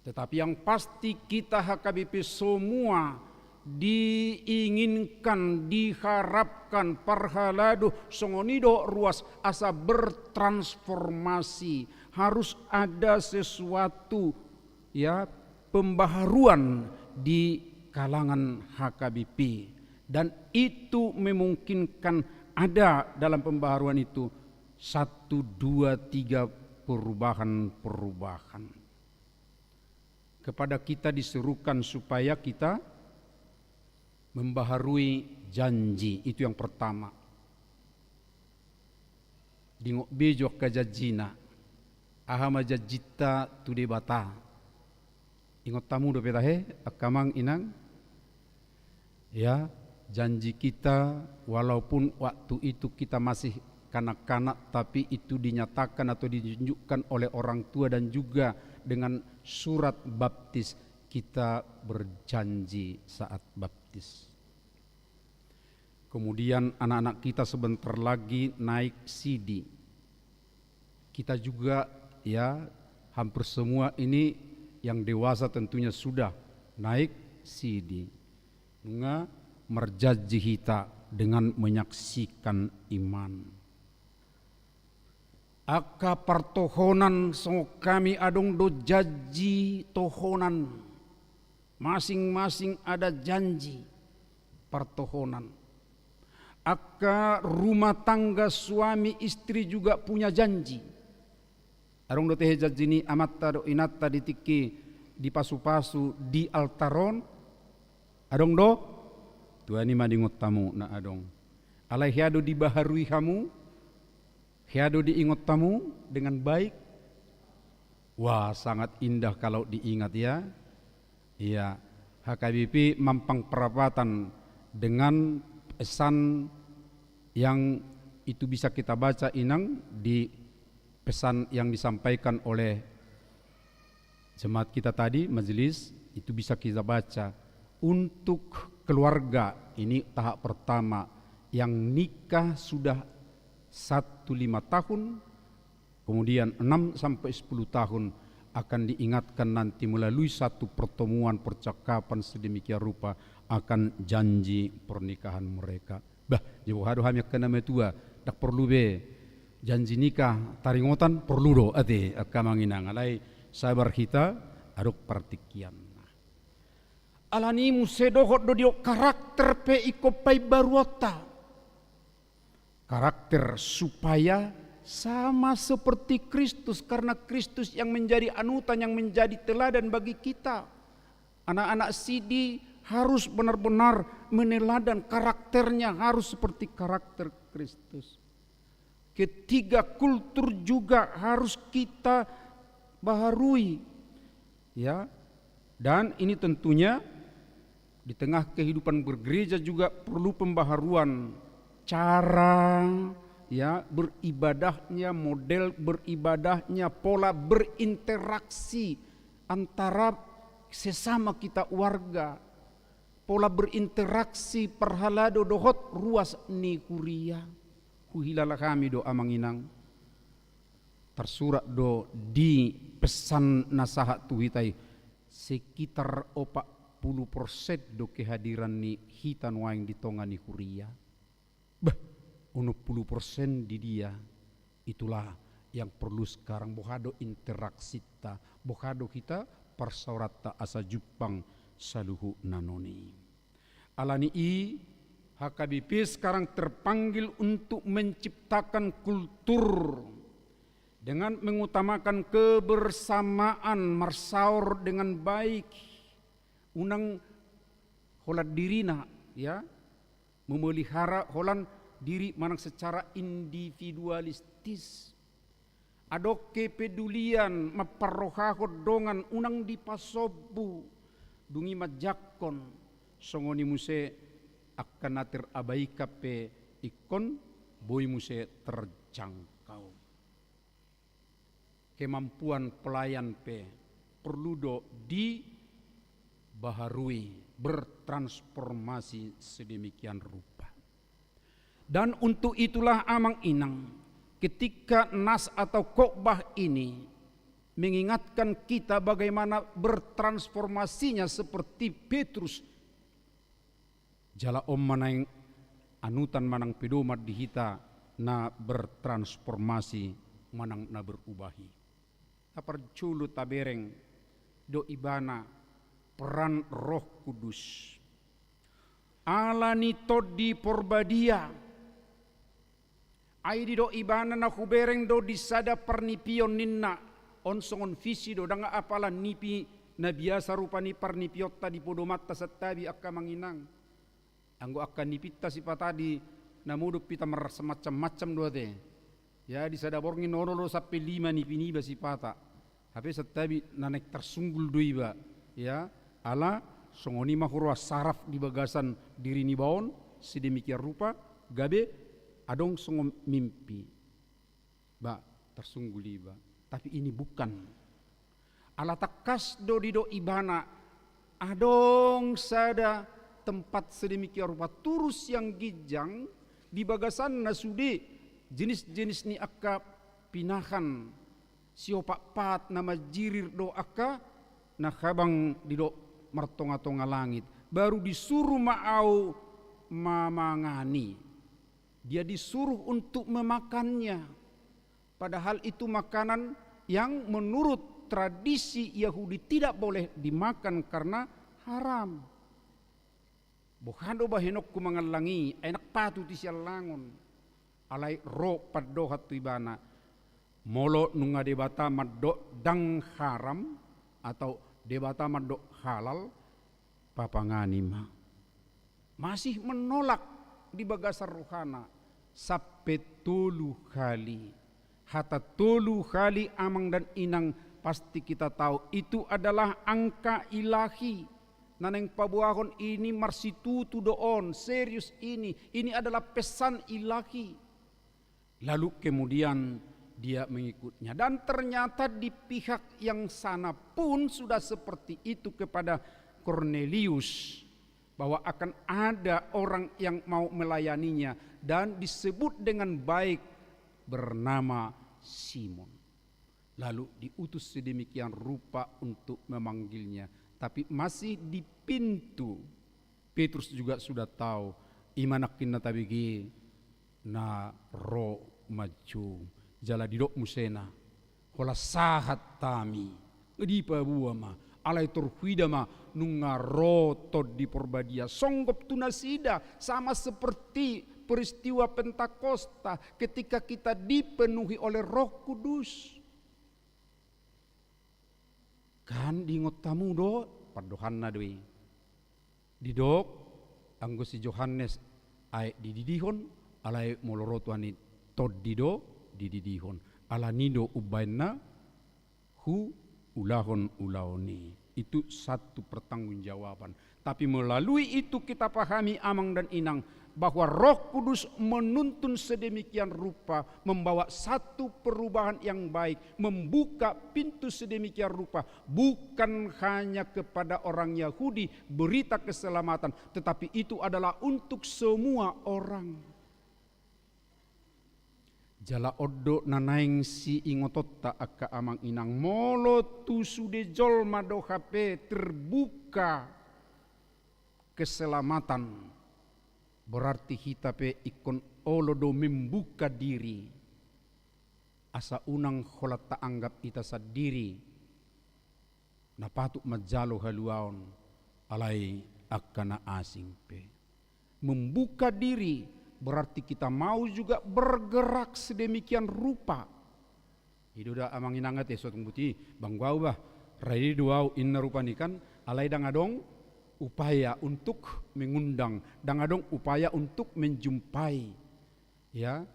Tetapi yang pasti kita HKBP semua diinginkan, diharapkan parhalado songonido ruas asa bertransformasi. Harus ada sesuatu ya pembaharuan di kalangan HKBP, dan itu memungkinkan ada dalam pembaharuan itu 1, 2, 3 perubahan. Kepada kita diserukan supaya kita membaharui janji, itu yang pertama. Dingok bejo kajajina, ahama jajita tude bata. Ingat tamu do petahe akamang inang, ya janji kita walaupun waktu itu kita masih kanak-kanak, tapi itu dinyatakan atau ditunjukkan oleh orang tua dan juga dengan surat baptis kita berjanji saat baptis. Kemudian anak-anak kita sebentar lagi naik sidi. Kita juga ya hampir semua ini yang dewasa tentunya sudah naik sidi. nga merjanji hita dengan menyaksikan iman. Aka pertohonan so kami adong do janji tohonan, masing-masing ada janji pertohonan. Aka rumah tangga suami istri juga punya janji. Adong do teh janji ni amatta do inatta ditiki di pasu-pasu di altaron. Adong do tuani madingot tamu na adong. Alai hiado dibaharui kamu, hiado diingot tamu dengan baik. Wah, sangat indah kalau diingat ya. Iya, HKBP mampang perapatan dengan pesan yang itu bisa kita baca inang di pesan yang disampaikan oleh jemaat kita tadi, majelis, itu bisa kita baca. Untuk keluarga, ini tahap pertama, yang nikah sudah 1-5 tahun, kemudian 6-10 tahun akan diingatkan nanti melalui satu pertemuan percakapan sedemikian rupa akan janji pernikahan mereka. Bah, jauh hadu hamil kena metua, tak perlu be janji nikah taringotan perlu do ate akamanginang alai sabar kita aduk partikian. Alani musedohot do dio karakter pe ikopai baruota. Karakter supaya sama seperti Kristus, karena Kristus yang menjadi anutan, yang menjadi teladan bagi kita. Anak-anak sidi harus benar-benar meneladan, karakternya harus seperti karakter Kristus. Ketiga, kultur juga harus kita baharui, ya. Dan ini tentunya di tengah kehidupan bergereja juga perlu pembaharuan cara, ya, beribadahnya, model beribadahnya, pola berinteraksi antara sesama kita warga, pola berinteraksi perhalado dohot ruas ni kuria kuhilala kami do amanginang tersurat do di pesan nasihat tuhitai sekitar 40% do kehadiran ni hitan waing di tonga ni kuria. Bah, 60% di dia. Itulah yang perlu sekarang bohado interaksi ta, bohado kita persaurata asa Jepang saluhu nanoni. Alani i HKBP sekarang terpanggil untuk menciptakan kultur dengan mengutamakan kebersamaan, marsaur dengan baik, unang holat dirina, ya, memelihara holan diri manang secara individualistis. Ado kepedulian maparrohahod dongan unang dipasobu dungi majakon songoni muse akan natir abaika pe ikon boy muse terjangkau. Kemampuan pelayan pe perlu do dibaharui, bertransformasi sedemikian rupa. Dan untuk itulah amang inang ketika nas atau khotbah ini mengingatkan kita bagaimana bertransformasinya seperti Petrus. Jala om manang anutan manang pedomat di hita na bertransformasi manang na berubahi. Taparjulu tabereng do ibana peran Roh Kudus. Alani todi porbadia. Aidi do ibana na kubereng do disada pernipion ninna onsongon visi do danga apalan nipi na biasa rupani parnipiota di podomatta satabi akka manginang. Anggo akan nipita sipatadi namudup pita semacam-macam doa te. Ya disada borngin nono sampai 5 nipi sipata. Tapi satabi nanek tersunggul doiba. Ya ala songoni mahurwa saraf di bagasan diri ni baon sedemikian rupa gabe adong songom mimpi. Ba tersunggul iba. Tapi ini bukan. Ala takas do dido ibana adong sada tempat sedemikian rupa turus yang gijang di bagasan nasude jenis-jenis ni akka pinahan siopak pat nama jirir do akka na habang di do martonga-tonga langit baru disuruh mau mamangani. Dia disuruh untuk memakannya. Padahal itu makanan yang menurut tradisi Yahudi tidak boleh dimakan karena haram. Bohado bahenok ku mangalangi, enak patu ti siya langon. Alay ro paddo hatu ibana. Molo nunga debata maddo dang haram atau debata maddo halal papanganima. Masih menolak di bagasar rohana sampai 3 kali. Hatta 3 kali amang dan inang pasti kita tahu itu adalah angka ilahi. Naneng pabuahon ini marsitutu doon, serius ini adalah pesan ilahi. Lalu kemudian dia mengikutnya dan ternyata di pihak yang sana pun sudah seperti itu kepada Cornelius, bahwa akan ada orang yang mau melayaninya dan disebut dengan baik bernama Simon. Lalu diutus sedemikian rupa untuk memanggilnya, tapi masih di pintu Petrus juga sudah tahu imanakin na tabigi na ro maju jala didok musena hola sahat tami di pabuama alai turhuidama nunga roto di porbadia songgop tunasida, sama seperti peristiwa Pentakosta ketika kita dipenuhi oleh Roh Kudus. Kan diingot tamu do padohanna doi didok anggo si Yohanes ai dididihon alai moloroto ani toddido dididihon ala nido ubaina hu ulahon ulaoni. Itu satu pertanggungjawaban. Tapi melalui itu kita pahami amang dan inang bahwa Roh Kudus menuntun sedemikian rupa, membawa satu perubahan yang baik, membuka pintu sedemikian rupa, bukan hanya kepada orang Yahudi berita keselamatan, tetapi itu adalah untuk semua orang. Jala oddo nanaing si ingototta akka amang inang molo tu sude jol mado HP terbuka keselamatan, berarti kita pe ikon olodo membuka diri asa unang holat ta anggap ita sadiri na patuk majalo haluaon alai akkana asing pe. Membuka diri berarti kita mau juga bergerak sedemikian rupa. Itu dah amang inangat suatu buti bang gua bah rai duau inna rupa nikan alai dangadong upaya untuk mengundang, dangadong upaya untuk menjumpai. Ya,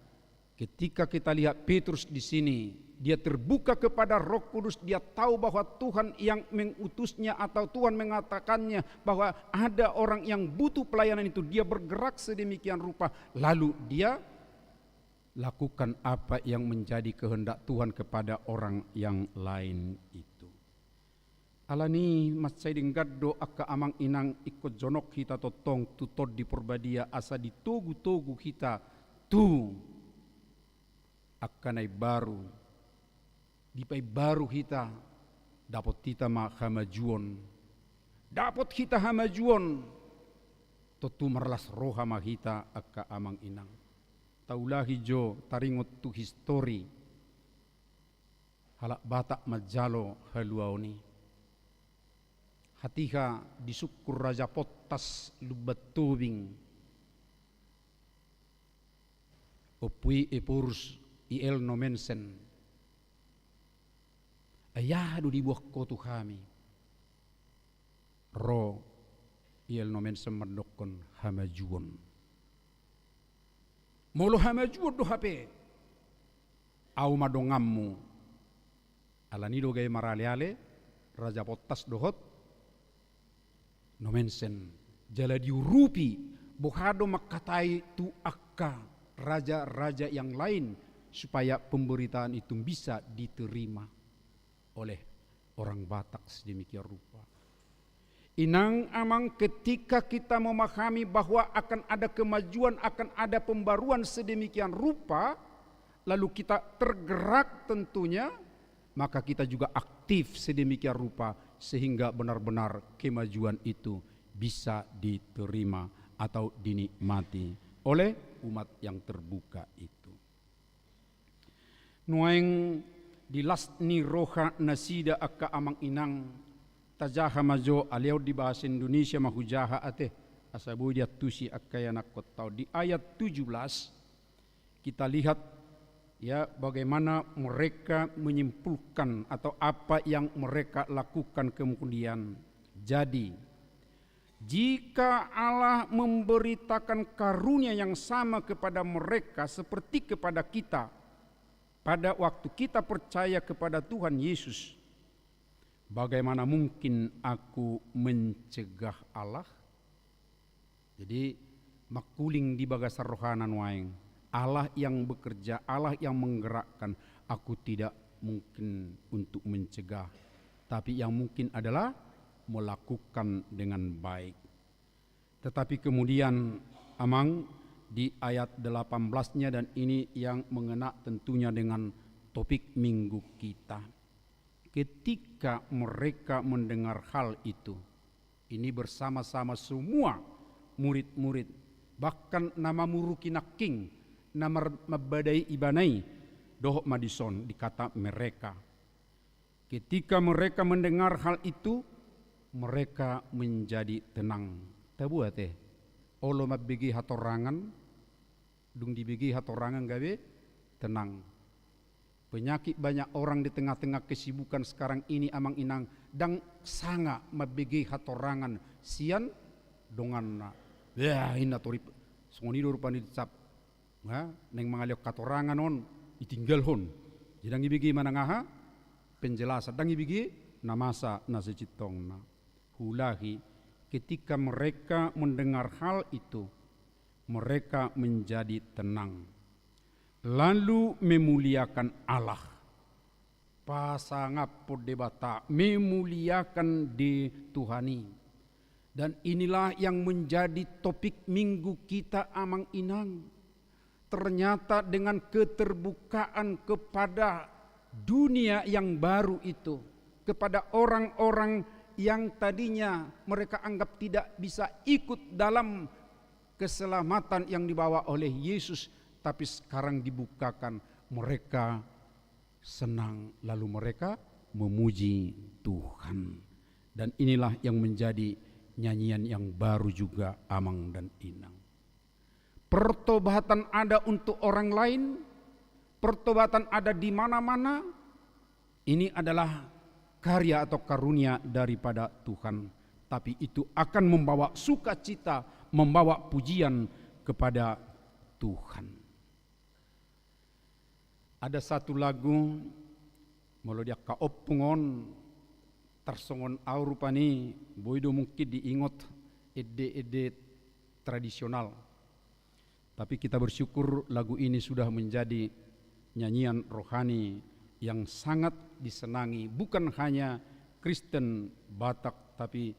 ketika kita lihat Petrus di sini, dia terbuka kepada Roh Kudus, dia tahu bahwa Tuhan yang mengutusnya atau Tuhan mengatakannya bahwa ada orang yang butuh pelayanan itu, dia bergerak sedemikian rupa, lalu dia lakukan apa yang menjadi kehendak Tuhan kepada orang yang lain itu. Alani matsai denggaddo akka amang inang ikut jonok kita totong tutod di porbadia asa ditogu-togu kita tu akanai baru dipai baru kita dapat kita ma hamajuon, dapat kita hamajuon totu marlas roha ma kita akka amang inang taulah hijo taringot tu histori halak batak majalo haluaoni hatiha disukur raja potas lubat tubing opui epurus iel nomensen ayah di buah kotu kami ro iel nomensen merdokon hamajuon molo hamajuon do hape au madongammu alanido gay maraleale raja potas dohot nomensen jala diurupi bohado makatai tu akka raja-raja yang lain supaya pemberitaan itu bisa diterima oleh orang Batak sedemikian rupa. Inang amang ketika kita memahami bahwa akan ada kemajuan, akan ada pembaruan sedemikian rupa, lalu kita tergerak tentunya, maka kita juga aktif sedemikian rupa sehingga benar-benar kemajuan itu bisa diterima atau dinikmati oleh umat yang terbuka itu. Nuaing dilasni roha nasida akka amang inang tajaha majo aliau di bahasa Indonesia mahujaha ate asabu dia tusi akka yanak kotau. Di ayat 17 kita lihat ya bagaimana mereka menyimpulkan atau apa yang mereka lakukan kemudian. Jadi jika Allah memberitakan karunia yang sama kepada mereka seperti kepada kita pada waktu kita percaya kepada Tuhan Yesus, bagaimana mungkin aku mencegah Allah? Jadi makuling di bagasa rohanan waeng. Allah yang bekerja, Allah yang menggerakkan, aku tidak mungkin untuk mencegah. Tapi yang mungkin adalah melakukan dengan baik. Tetapi kemudian amang di ayat 18-nya dan ini yang mengena tentunya dengan topik minggu kita. Ketika mereka mendengar hal itu, ini bersama-sama semua murid-murid, bahkan nama murukinaking, nama mabadai ibanai, dohok madison dikata mereka. Ketika mereka mendengar hal itu, mereka menjadi tenang. Tahu teh, olo mabigi hatorangan, dung dibigi hatorangan gawe tenang. Penyakit banyak orang di tengah-tengah kesibukan sekarang ini amang inang dang sanga mabigi hatorangan sian dongan na. Ya ina tori songoni rupan dicap. Ha, neng mangaliok katorangan on ditinggal hon. Jadang ibigi manangaha penjelasan dang ibigi namasa nasecitong na. Hulahi ketika mereka mendengar hal itu, mereka menjadi tenang. Lalu memuliakan Allah. Pasangap debata memuliakan di Tuhani. Dan inilah yang menjadi topik minggu kita amang inang. Ternyata dengan keterbukaan kepada dunia yang baru itu, kepada orang-orang yang tadinya mereka anggap tidak bisa ikut dalam keselamatan yang dibawa oleh Yesus, tapi sekarang dibukakan, mereka senang lalu mereka memuji Tuhan. Dan inilah yang menjadi nyanyian yang baru juga amang dan inang. Pertobatan ada untuk orang lain, pertobatan ada di mana-mana. Ini adalah karya atau karunia daripada Tuhan, tapi itu akan membawa sukacita, membawa pujian kepada Tuhan. Ada satu lagu melodia kaopungon tarsongon aurupani boido mungkin diingot ede tradisional, tapi kita bersyukur lagu ini sudah menjadi nyanyian rohani yang sangat disenangi bukan hanya Kristen Batak tapi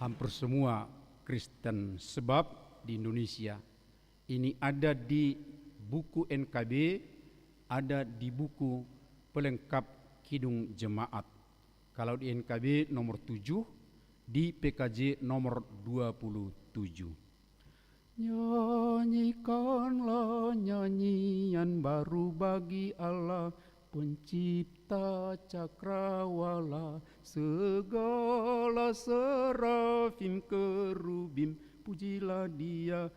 hampir semua Kristen, sebab di Indonesia ini ada di buku NKB, ada di buku pelengkap Kidung Jemaat. Kalau di NKB nomor 7, di PKJ nomor 27. Nyanyikanlah nyanyian baru bagi Allah, Pencipta cakrawala, segala serafim kerubim, pujilah Dia,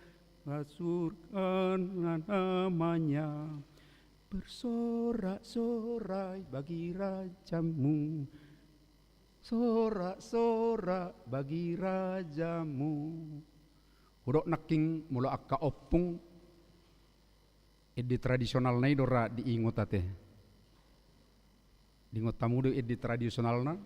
ngasurkan namanya. Bersorak-sorai bagi rajamu, sorak-sorak bagi rajamu. Hudok naking mula akka opung edi tradisional nai dora diingot ate. Diingot tamu do edi tradisionalna.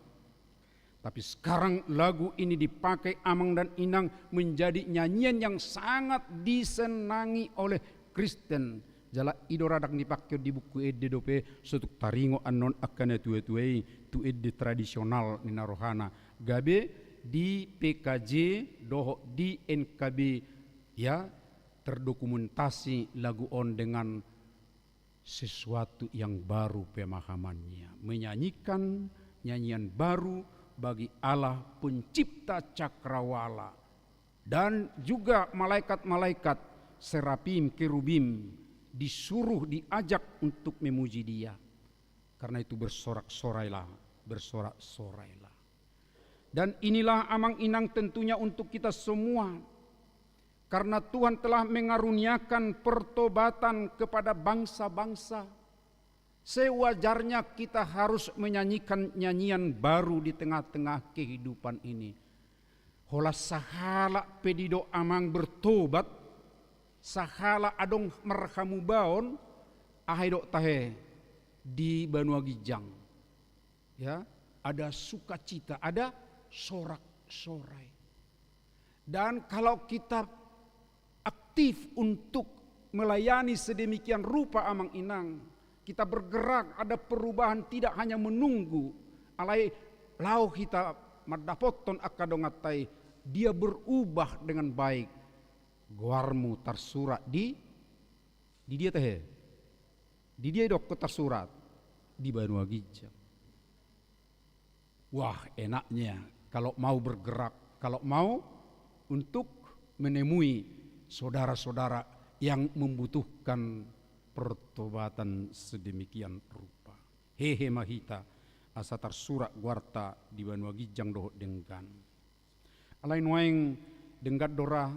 Tapi sekarang lagu ini dipakai amang dan inang menjadi nyanyian yang sangat disenangi oleh Kristen. Jala idoradak dipakai di buku edi dope sutuk taringo anon akane tue-tue tu edi tradisional nina rohana. Gabe di PKJ doho di NKB ya terdokumentasi lagu on dengan sesuatu yang baru pemahamannya, menyanyikan nyanyian baru bagi Allah pencipta cakrawala dan juga malaikat-malaikat serafim kerubim disuruh diajak untuk memuji Dia. Karena itu bersorak-sorailah, bersorak-sorailah. Dan inilah amang-inang tentunya untuk kita semua. Karena Tuhan telah mengaruniakan pertobatan kepada bangsa-bangsa. Sewajarnya kita harus menyanyikan nyanyian baru di tengah-tengah kehidupan ini. Hola sahala pedido amang bertobat, sahala adong merhamu baon, ahai dok tahe di Banua Gijang. Ya, ada sukacita, ada sorak-sorai. Dan kalau kita aktif untuk melayani sedemikian rupa amang inang, kita bergerak, ada perubahan, tidak hanya menunggu. Alai lau kita madapoton akadongatai, dia berubah dengan baik. Guarmu tersurat di dia teh. Di dia dok tersurat di Banua Gijang. Wah, enaknya kalau mau bergerak, kalau mau untuk menemui saudara-saudara yang membutuhkan pertobatan sedemikian rupa. Hehe mahita asa tersurat guarta di Banua Gijang doh denggan. Alain waeng denggat dora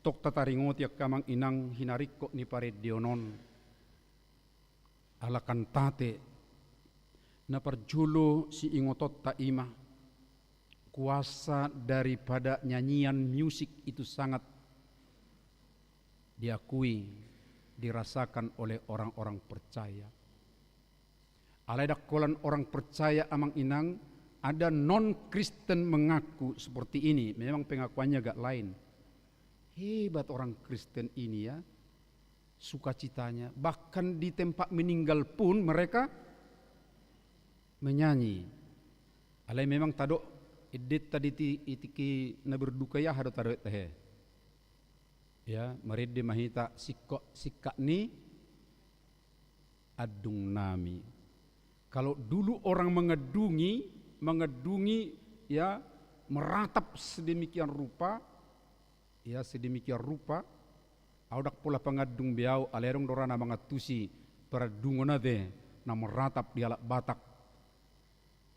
tok tataringot yak kamang inang hinariko ni paredionon. Ala kantate na parjulo si ingotot taima. Kuasa daripada nyanyian musik itu sangat diakui, dirasakan oleh orang-orang percaya. Alai dakkolan orang percaya amang inang, ada non-Kristen mengaku seperti ini, memang pengakuannya agak lain. Hebat orang Kristen ini ya, sukacitanya, bahkan di tempat meninggal pun mereka menyanyi. Alai memang tado edit tadi itiki na berduka ya hado tado teh. Ya, merede mahita sikak ni adung nami. Kalau dulu orang mengedungi ya, meratap sedemikian rupa, audak pula pengadung biau alerong dorana mangatusi peradungona de na meratap di alak batak.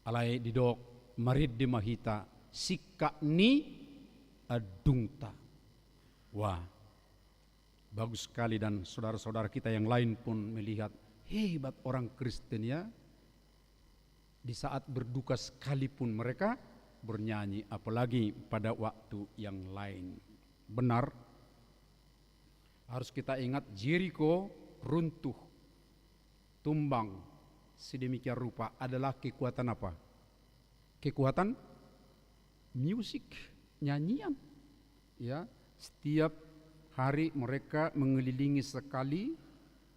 Alai didok merede mahita sikak ni adungta. Wah, bagus sekali, dan saudara-saudara kita yang lain pun melihat hebat orang Kristen ya. Di saat berduka sekalipun mereka bernyanyi, apalagi pada waktu yang lain. Benar, harus kita ingat Jericho runtuh, tumbang sedemikian rupa adalah kekuatan apa? Kekuatan musik, nyanyian. Ya, setiap hari mereka mengelilingi sekali,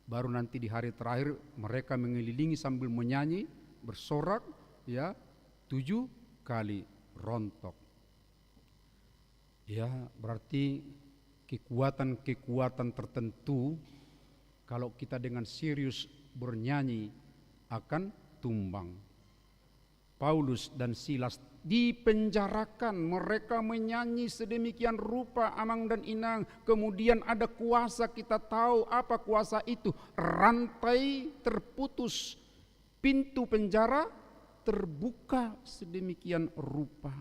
baru nanti di hari terakhir mereka mengelilingi sambil menyanyi, bersorak ya 7 kali rontok. Ya, berarti kekuatan-kekuatan tertentu kalau kita dengan serius bernyanyi akan tumbang. Paulus dan Silas dipenjarakan, mereka menyanyi sedemikian rupa amang dan inang. Kemudian ada kuasa, kita tahu apa kuasa itu. Rantai terputus, pintu penjara terbuka sedemikian rupa.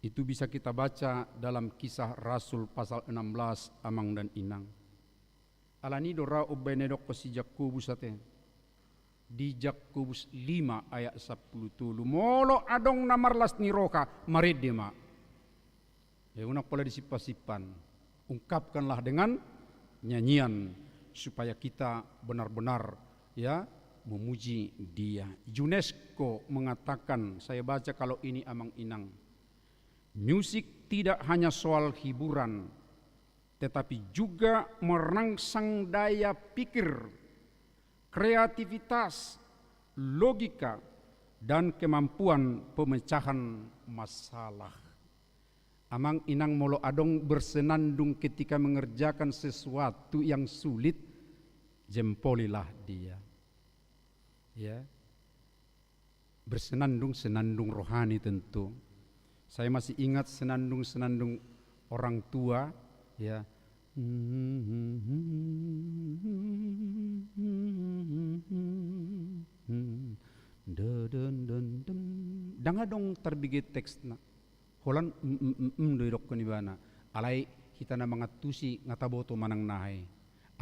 Itu bisa kita baca dalam Kisah Rasul pasal 16 amang dan inang. Alani dora ubenedok ko si Jakobus ate. Di Jakobus 5 ayat 10 tulu. Molo adong namarlas ni roka maridima. Ya unak pula disipan-sipan. Ungkapkanlah dengan nyanyian supaya kita benar-benar ya memuji Dia. UNESCO mengatakan, saya baca kalau ini amang inang, musik tidak hanya soal hiburan, tetapi juga merangsang daya pikir, kreativitas, logika, dan kemampuan pemecahan masalah. Amang inang molo adong bersenandung ketika mengerjakan sesuatu yang sulit, jempolilah dia. Ya, bersenandung rohani tentu. Saya masih ingat senandung orang tua, ya. Danga dong terbigit teksna. Holan doidok kanibana. Alai kita na mangatusi ngataboto manang nahay.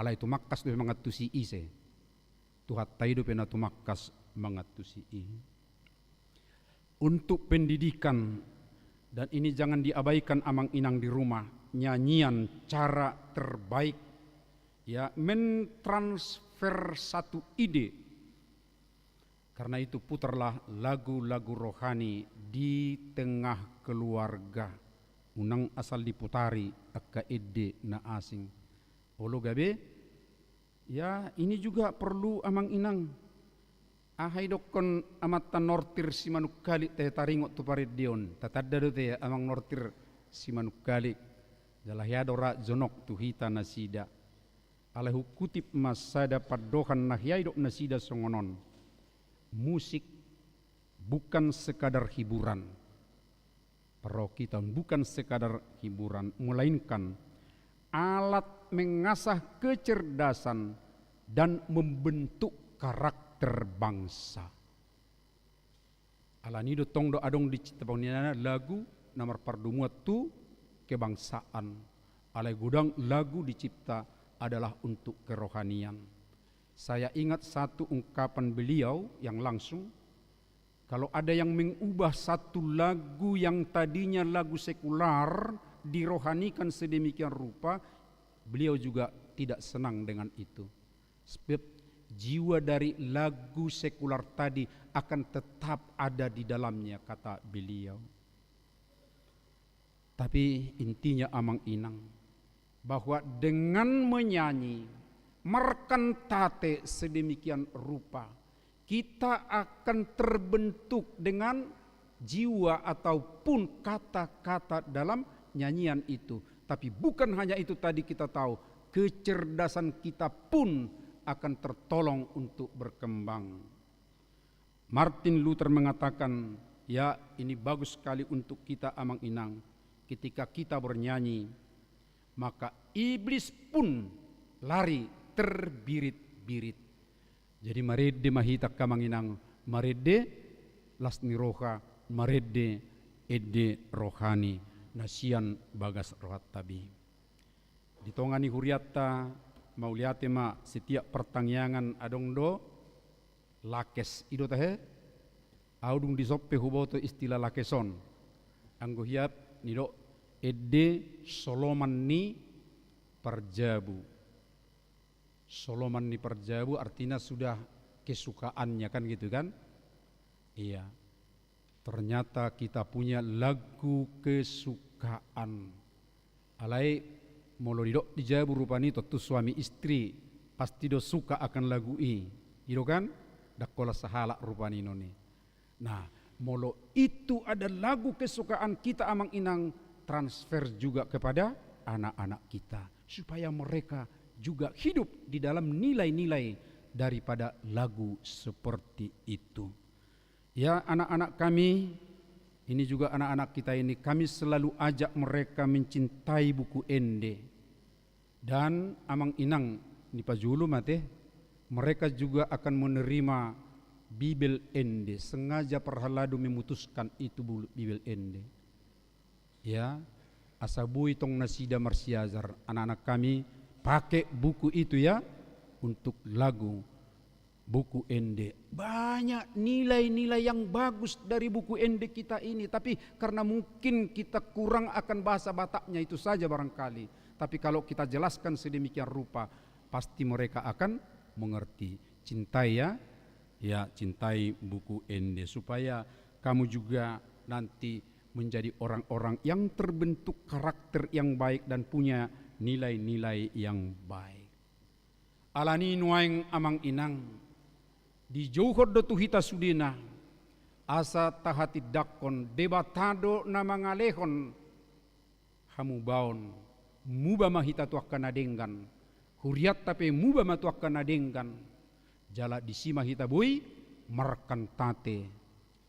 Alai tumakkas do mangatusi ise. Tuhat tayo pena tumakkas mangatusi i. Untuk pendidikan, dan ini jangan diabaikan amang inang di rumah, nyanyian cara terbaik ya mentransfer satu ide. Karena itu putarlah lagu-lagu rohani di tengah keluarga. Unang asal diputari akka ide na asing. Olo gabe, ya ini juga perlu amang inang. Ahai dokon amatan nortir si manukali te taringot tu paredion. Tatadda do te amang nortir si manukali. Jalahyadora zonok tu hita nasida. Alahu kutip masada padohan nahyai dok nasida songonon. Musik bukan sekadar hiburan. Parokitan bukan sekadar hiburan, melainkan alat mengasah kecerdasan dan membentuk karakter bangsa. Alanido tong do adong diciptakan lagu nomor pardumuat tu kebangsaan. Alai gudang lagu dicipta adalah untuk kerohanian. Saya ingat satu ungkapan beliau yang langsung, kalau ada yang mengubah satu lagu yang tadinya lagu sekular dirohanikan sedemikian rupa, beliau juga tidak senang dengan itu. Sebab jiwa dari lagu sekular tadi akan tetap ada di dalamnya, kata beliau. Tapi intinya amang inang, bahwa dengan menyanyi merkantate sedemikian rupa, kita akan terbentuk dengan jiwa ataupun kata-kata dalam nyanyian itu. Tapi bukan hanya itu tadi, kita tahu kecerdasan kita pun akan tertolong untuk berkembang. Martin Luther mengatakan, ya ini bagus sekali untuk kita amang inang. Ketika kita bernyanyi, maka iblis pun lari terbirit-birit. Jadi marede mahita kamanginang, marede lasni roha, marede ede rohani, nasian bagas rohat tabi. Ditongani huriata mau lihat ma setiap pertangyangan adong do lakes ido tahe audung disoppe huboto istilah lakeson. Anggo hiat nido ede Soloman ni Parjabu. Soloman ni Parjabu artinya sudah kesukaannya kan gitu kan? Iya. Ternyata kita punya lagu kesukaan. Alai molo didok di Jabu rupani totu suami istri pasti do suka akan lagu i. Ido kan? Dakola sahala rupani noni. Nah, molo itu ada lagu kesukaan kita amang inang, transfer juga kepada anak-anak kita supaya mereka juga hidup di dalam nilai-nilai daripada lagu seperti itu. Ya anak-anak kami, ini juga anak-anak kita ini, kami selalu ajak mereka mencintai buku ende. Dan amang inang ni pajulu mate, mereka juga akan menerima Bibel ende. Sengaja perhaladu memutuskan itu Bibel ende. Ya, asabui tong nasida marsiazar, anak-anak kami pakai buku itu ya untuk lagu buku ende. Banyak nilai-nilai yang bagus dari buku ende kita ini, tapi karena mungkin kita kurang akan bahasa Bataknya itu saja barangkali. Tapi kalau kita jelaskan sedemikian rupa, pasti mereka akan mengerti. Cintai ya cintai buku ende supaya kamu juga nanti menjadi orang-orang yang terbentuk karakter yang baik dan punya nilai-nilai yang baik. Alani nuaing amang inang di johod do tuhita sudina asa tahati dakon debatado na mangalehon hamubaon muba mahita tuak kanadenggan huriat tapi muba matuak kanadenggan jala disima hita bui markantate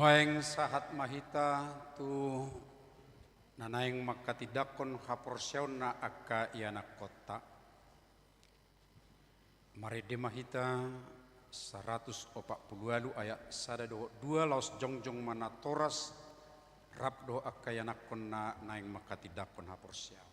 Noeng sahat mahita tu nanaeng makatidakon haporsyaon na akka ianak kota. Marede mahita 140 ayat sada do 2 laos jongjong mana toras rap do akka ianak konna naeng makatidakon haporsyaon.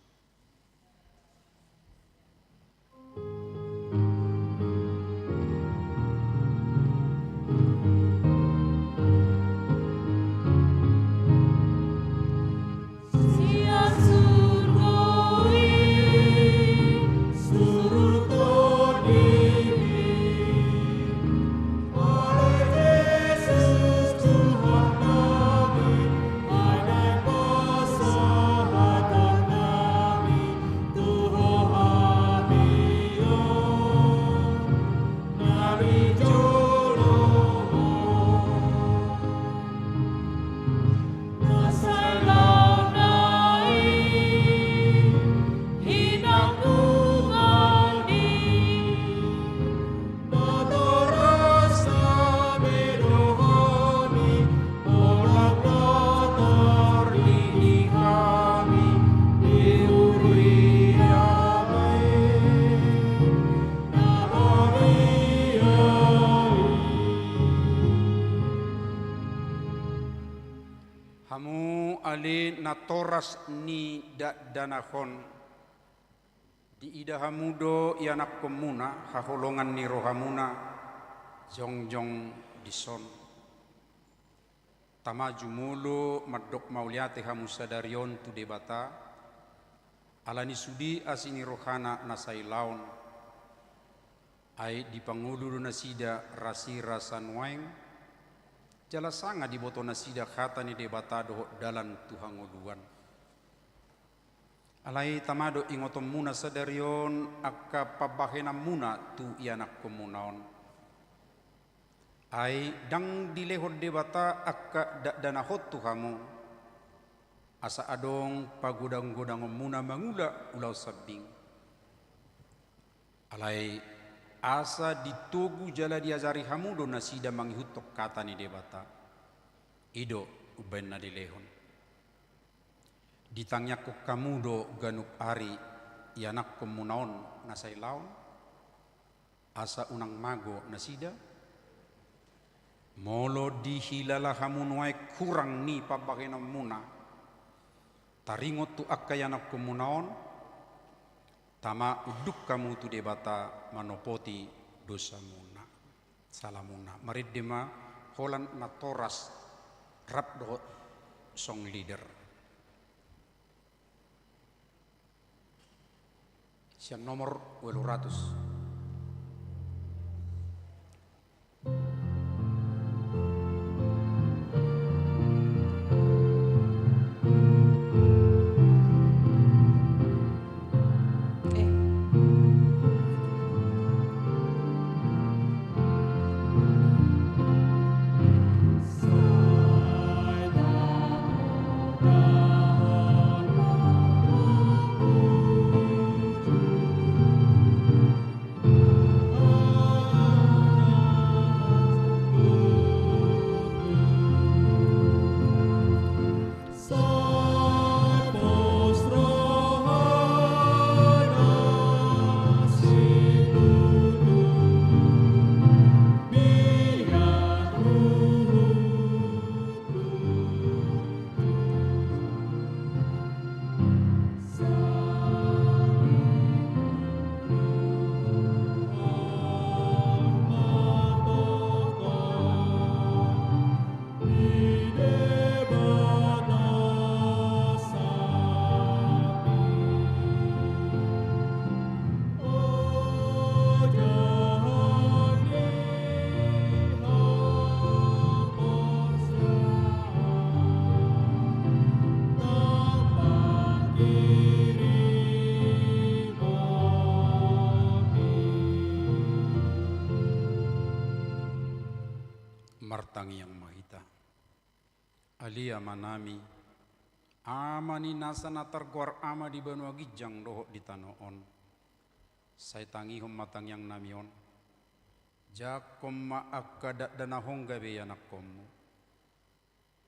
Hamu ali natoras ni danahon di ida hamudo ianak komuna haholongan ni rohamuna jongjong dison tamaju mulu madok mauliate hamu sadarion tu debata alani sudi asini rohana nasai laon ai di pangulu nasida rasi rasan waeng jala sanga di boto nasida khata ni debata do dalan tuhangoluan alai tamado ingotom muna sadarion akka pabahena muna tu ianak komunaon ai dang dilehod debata akka dana hot tu hamu asa adong pagudang-gudang muna mangula ulau sabing alai asa ditugu jala diazari hamudo nasida manghutok kata ni debata ido uben na dilehon ditangnya ko kamudo ganuk ari ianak komunaon nasai laon asa unang mago nasida molo dihilala hamunwai kurang ni pabagena muna taringot tu akka ianak komunaon tama uduk kamu tu debata manopoti dosa muna salamuna maridima holan natoras rap do song leader siang nomor 200 martangi yang mahita alia manami amani nasana targuar ama di banua gijang doho di tanoon sai tangi hom matang yang namion jakom ma akada dana hongga be anak komu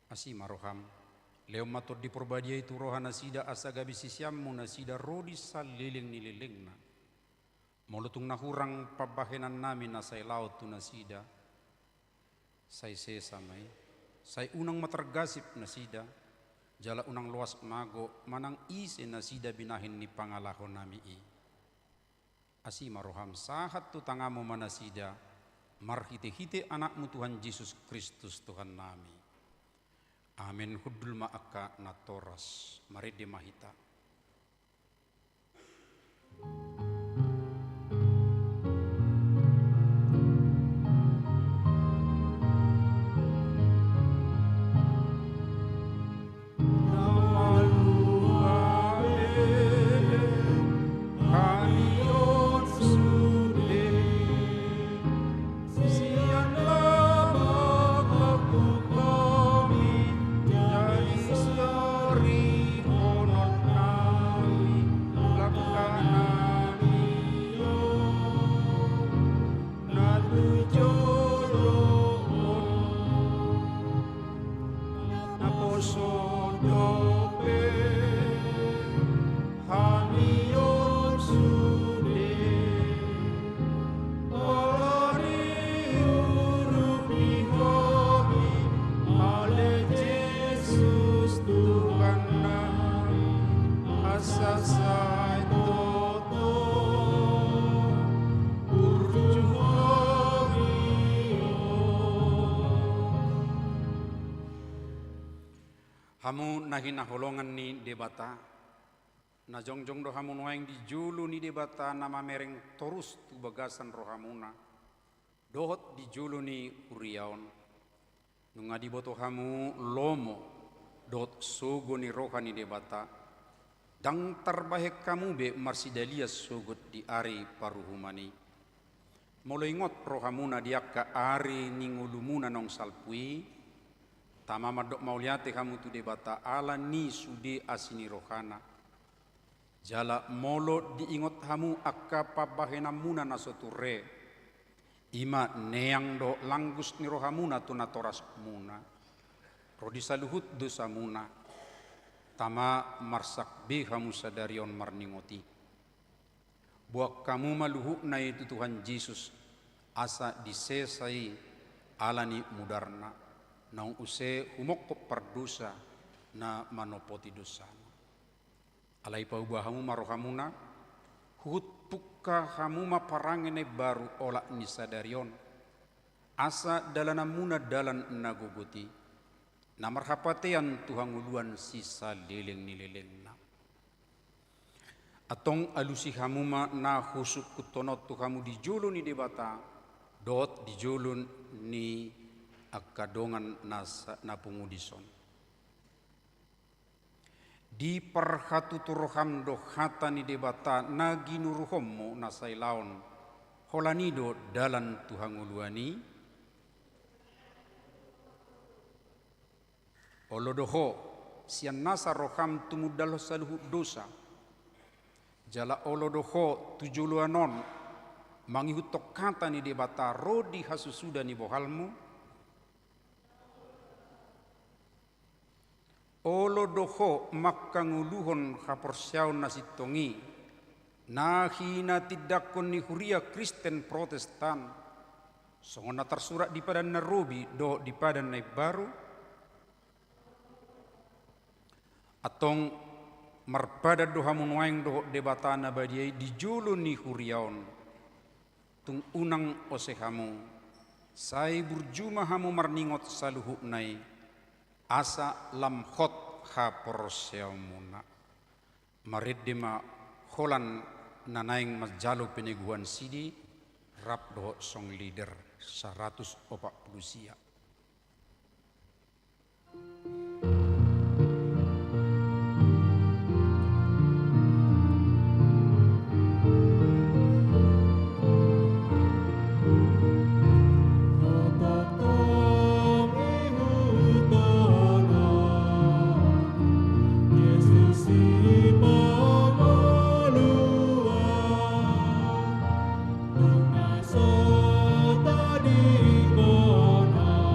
Asima roham leo matur di porbadia itu rohana sida asa gabi sisiammu nasida rodi saliling nililingna molutung nahurang pabahenan nami nasay laut tu nasida say sesamay say unang matergasip nasida jala unang luas mago manang ise nasida binahin ni pangalahon nami i asima roham sahat tu tangamu manasida marhite-hite anakmu Tuhan Yesus Kristus Tuhan nami. Amin hudul ma'aka natoras maride mahita. Hamu nahinaholongan ni debata na jongjong do hamu noeng di julu ni debata nama mereng torus tu bagasan rohamuna dohot di julu ni uriaon nunga di boto hamu lomo dohot sogo ni rohani debata dang tarbahek kamu be marsidalia sogot di ari paruhumani mulai ngot rohamuna diakka ari ningulumuna nong salpui tama madok mauliate kamu tu debata ala ni sude asini rohana jala molo diingot hamu akka pabahenamuna nasoture ima neang do langgus ni rohamuna tu natoras muna rodi saluhut dosa muna tama marsak be kamu sadarion marningoti buak kamu maluhu na itu Tuhan Yesus asa disesai alani mudarna naung use humok perdosa na manopoti dosa alai paubahamu marohamuna hut pukka hamu maparangene baru olak nisadarion asa dalanamuna dalan nagogoti na marhapatean Tuhan uluan sisa leleng nilelengna atong alusi hamu ma na husuk kutonot tu hamu di julun ni debata dot di julun ni akadongan na pungudison di perhatu turoham do hata ni debata nagi nuruhommo nasai laon holanido dalan tuhanguluani olodoho sian nasa roham tumudalo saluhu dosa jala olodoho tujuluanon mangihutok kata ni debata rodi hasusuda ni bohalmu olo doho makkanguluhon haporsiaon nasitongi nahina tidakon ni huria Kristen Protestan songona tersurat di padan narobi do di padan nai baru atong marpada doha munuaing do debata nabadiai di julu ni huriaon tung unang osehamu sai burjuma hamu marningot saluhu nai asa lam hot ha porosiamuna maridima holan nanaing majalo peneguan sidi rap do song leader 140 sia Tadi kona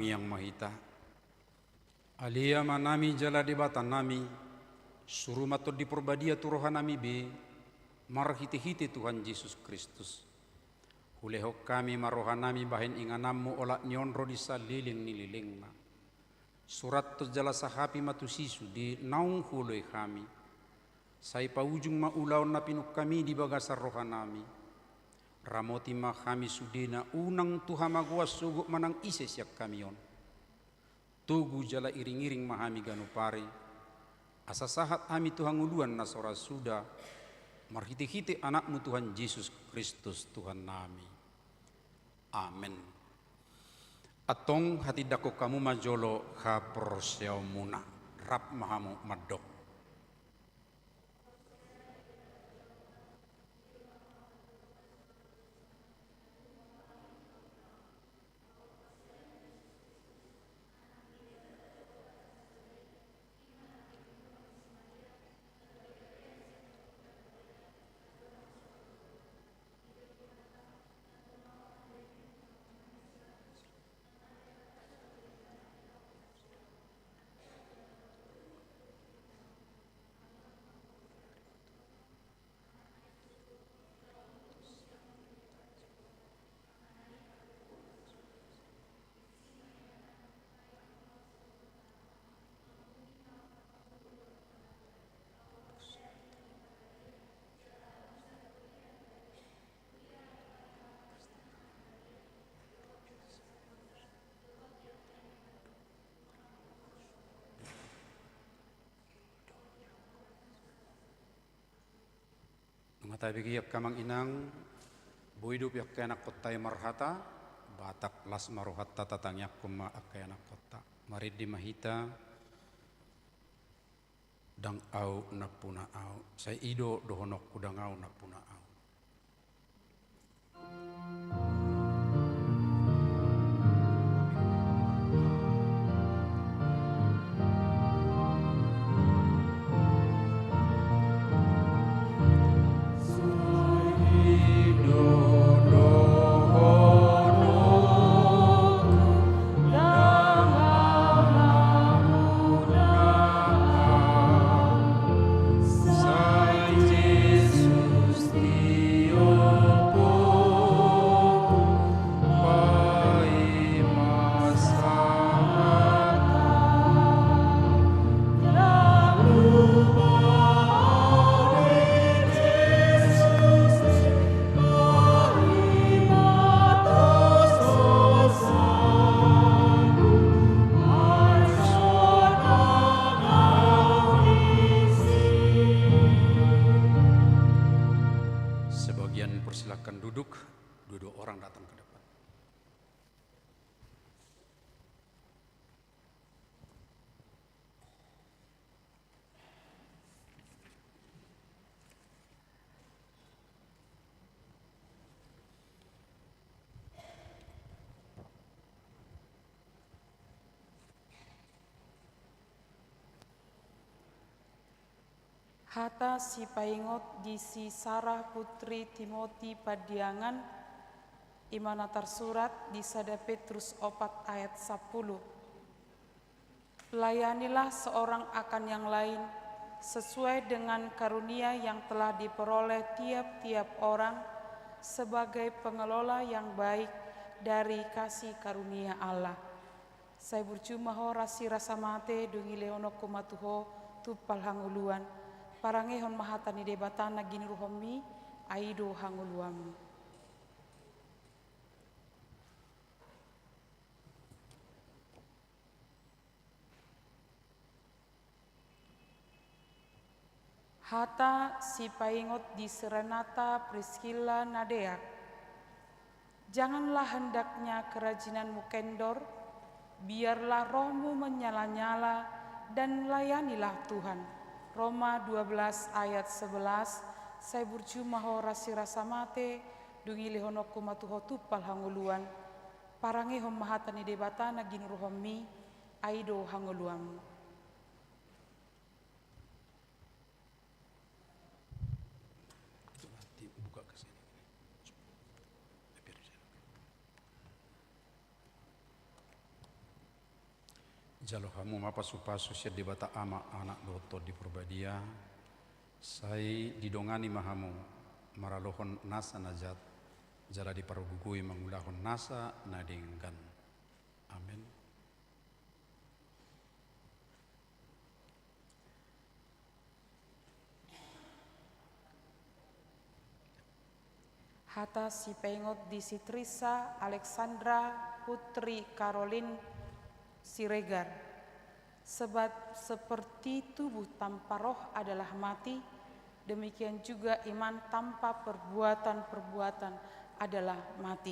Kami yang mahita, alia manami jala debatan nami, suruh matod di perbadia turohan nami be, marhiti-hiti Tuhan Yesus Kristus. Hulehok kami marohan nami bahin inganamu olak nyonro di saliling nililingna. Surat to jala sahapi matusisu di naung huloi kami. Sai paujung maulaw na pinuk kami di bagasar rohan nami. Ramoti ma kami sudina unang Tuhan magwas suguk manang ise siak kami yon. Tugu jala iring-iring mahami ganupari. Asa sahat kami Tuhan nguluan na sora suda. Marhiti-hiti anakmu Tuhan Yesus Kristus Tuhan nami. Amin. Atong hati dako kamu majolo ha prosyau muna. Rap mahamu madok. Matay bigi yak kamang inang, buidu yak kayanak kotay marhata, batak las maruhatta tatangyak kuma akayanak kota. Marid di mahita, dang au napuna au. Say ido dohonok kudang au napuna au. Persilakan duduk, duduk orang datang ke depan. Hata si paingot di si Sarah putri Timoti Padiangan imana tersurat di Sada Petrus 4 ayat 10. Layanilah seorang akan yang lain sesuai dengan karunia yang telah diperoleh tiap-tiap orang sebagai pengelola yang baik dari kasih karunia Allah. Saya bercuma ho rasi rasa mate dungi leono kumatuho tupal hanguluan. Parangehon mahatani debatana gini ruhomi aido hanguluam. Hata si paingot di Serenata Priscilla Nadeak. Janganlah hendaknya kerajinanmu kendor, biarlah rohmu menyala-nyala dan layanilah Tuhan. Roma 12 ayat 11. Saya bercuma ho rasi rasa mate dungi lehono kumatuho tupal hanguluan. Parangehon mahatani debatana gini ruhomi aido hanguluam. Jalohamu mapa supasu siat dibata ama anak doto di Purbadia. Sai didongani mahamu maralohon nasa najat. Jala diparugugui mangulahon nasa nadinggan. Amin. Hata si pengot di si Trisa Alexandra Putri Caroline Siregar. Sebab seperti tubuh tanpa roh adalah mati, demikian juga iman tanpa perbuatan-perbuatan adalah mati.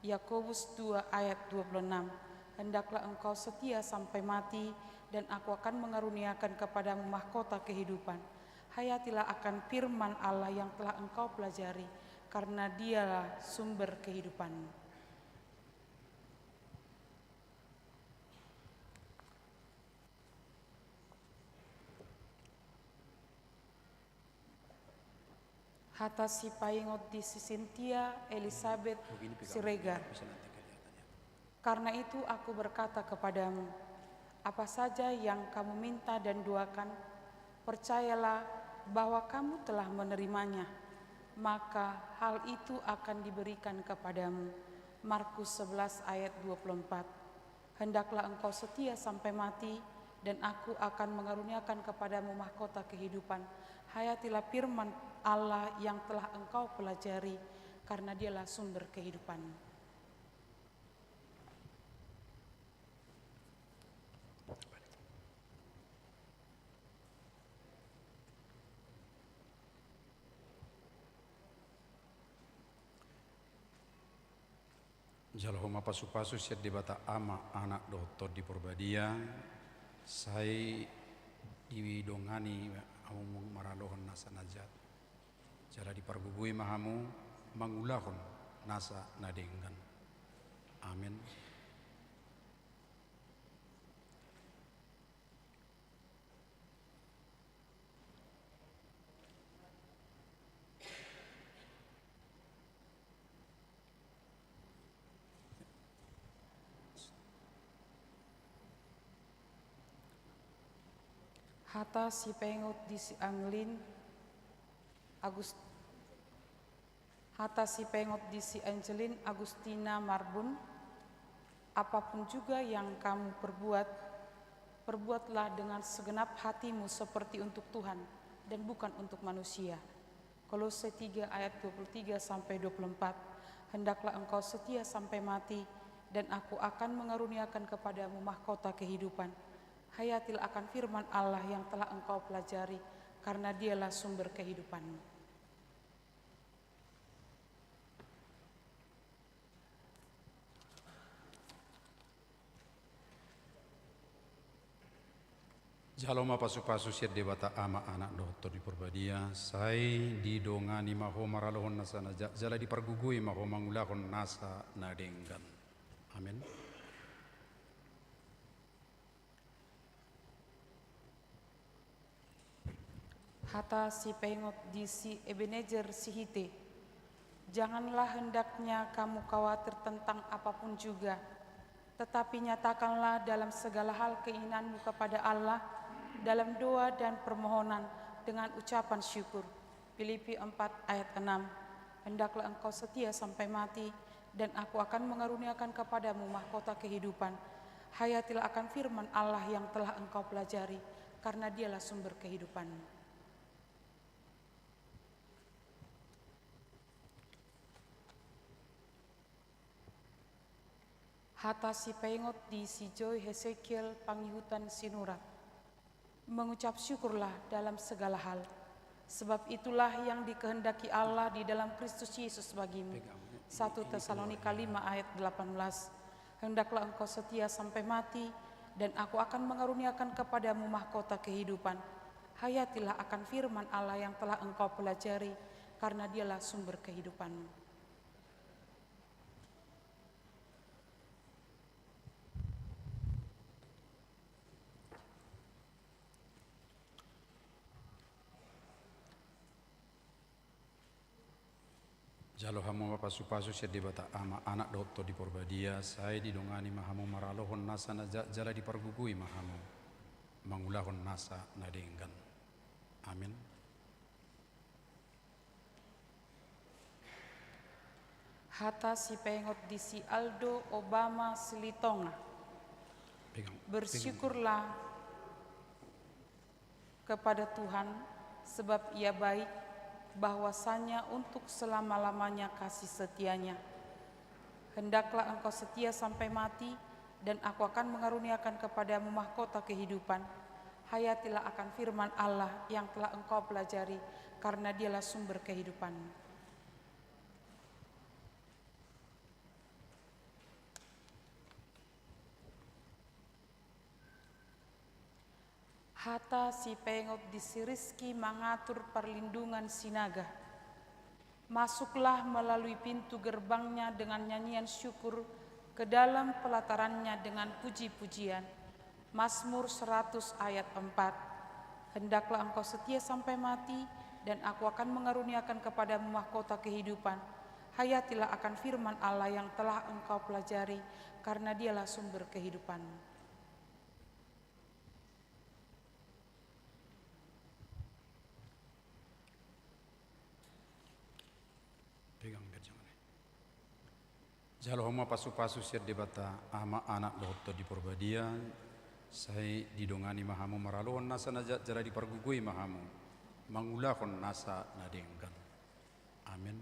Yakobus 2 ayat 26. Hendaklah engkau setia sampai mati, dan aku akan mengaruniakan kepadamu mahkota kehidupan. Hayatilah akan firman Allah yang telah engkau pelajari, karena dialah sumber kehidupan. Hata si paingot di si Cynthia Elizabeth Siregar. Karena itu aku berkata kepadamu, apa saja yang kamu minta dan doakan, percayalah bahwa kamu telah menerimanya, maka hal itu akan diberikan kepadamu. Markus 11 ayat 24. Hendaklah engkau setia sampai mati, dan aku akan mengaruniakan kepadamu mahkota kehidupan. Hayatilah firman Allah yang telah engkau pelajari, karena dialah sumber kehidupan. Jalhoma pasu-pasu siat dibata ama anak doto di Purbadia. Sai diwidongani amung maralohon nasa najat. Jala dipargugui mahamu mangulahon nasa nadenggan. Amin. Hata si pengot di si Anglin Hata si pengot di si Angelin Agustina Marbun. Apapun juga yang kamu perbuat, perbuatlah dengan segenap hatimu seperti untuk Tuhan dan bukan untuk manusia. Kolose 3 ayat 23 sampai 24. Hendaklah engkau setia sampai mati, dan aku akan mengaruniakan kepadamu mahkota kehidupan. Hayatilah akan firman Allah yang telah engkau pelajari, karena dialah sumber kehidupan. Jaloma pasu-pasu siat debata ama anak doto di Purbadia. Sai didongani maho maralohon nasa najat. Jala dipargugui maho mangulahon nasa nadenggan. Amin. Hata si pengot di si Ebenezer Sihite. Janganlah hendaknya kamu khawatir tentang apapun juga, tetapi nyatakanlah dalam segala hal keinginanmu kepada Allah dalam doa dan permohonan dengan ucapan syukur. Filipi 4 ayat 6. Hendaklah engkau setia sampai mati, dan aku akan mengaruniakan kepadamu mahkota kehidupan. Hayatilah akan firman Allah yang telah engkau pelajari, karena dialah sumber kehidupan. Hata si pengot di si Joy Hesekiel Pangihutan Sinurat. Mengucap syukurlah dalam segala hal, sebab itulah yang dikehendaki Allah di dalam Kristus Yesus bagimu. 1 Tesalonika 5 ayat 18. Hendaklah engkau setia sampai mati, dan aku akan mengaruniakan kepadamu mahkota kehidupan. Hayatilah akan firman Allah yang telah engkau pelajari, karena dialah sumber kehidupanmu. Jalo hamu pasu-pasu sia debata ama anak dotto di porbadia saya didongani mahamu maralohon nasa na jala di pargugui mahamu mangulahon nasa nadenggan. Amin. Hata si pengot di si Aldo Obama Silitonga. Bersyukurlah kepada Tuhan sebab Ia baik, bahwasanya untuk selama-lamanya kasih setianya. Hendaklah engkau setia sampai mati, dan aku akan mengaruniakan kepadamu mahkota kehidupan. Hayatilah akan firman Allah yang telah engkau pelajari, karena Dialah sumber kehidupan. Hata si pengot di si Rizki mengatur perlindungan sinaga. Masuklah melalui pintu gerbangnya dengan nyanyian syukur, ke dalam pelatarannya dengan puji-pujian. Mazmur 100 ayat 4. Hendaklah engkau setia sampai mati, dan aku akan mengaruniakan kepadamu mahkota kehidupan. Hayatilah akan firman Allah yang telah engkau pelajari, karena Dialah sumber kehidupan. Jalo homa pasu-pasu sia debata ama anak dotto di porbadia saya didongani mahamu maralohon nasa na jala di pargugui mahamu mangulahon nasa nadenggan. Amin.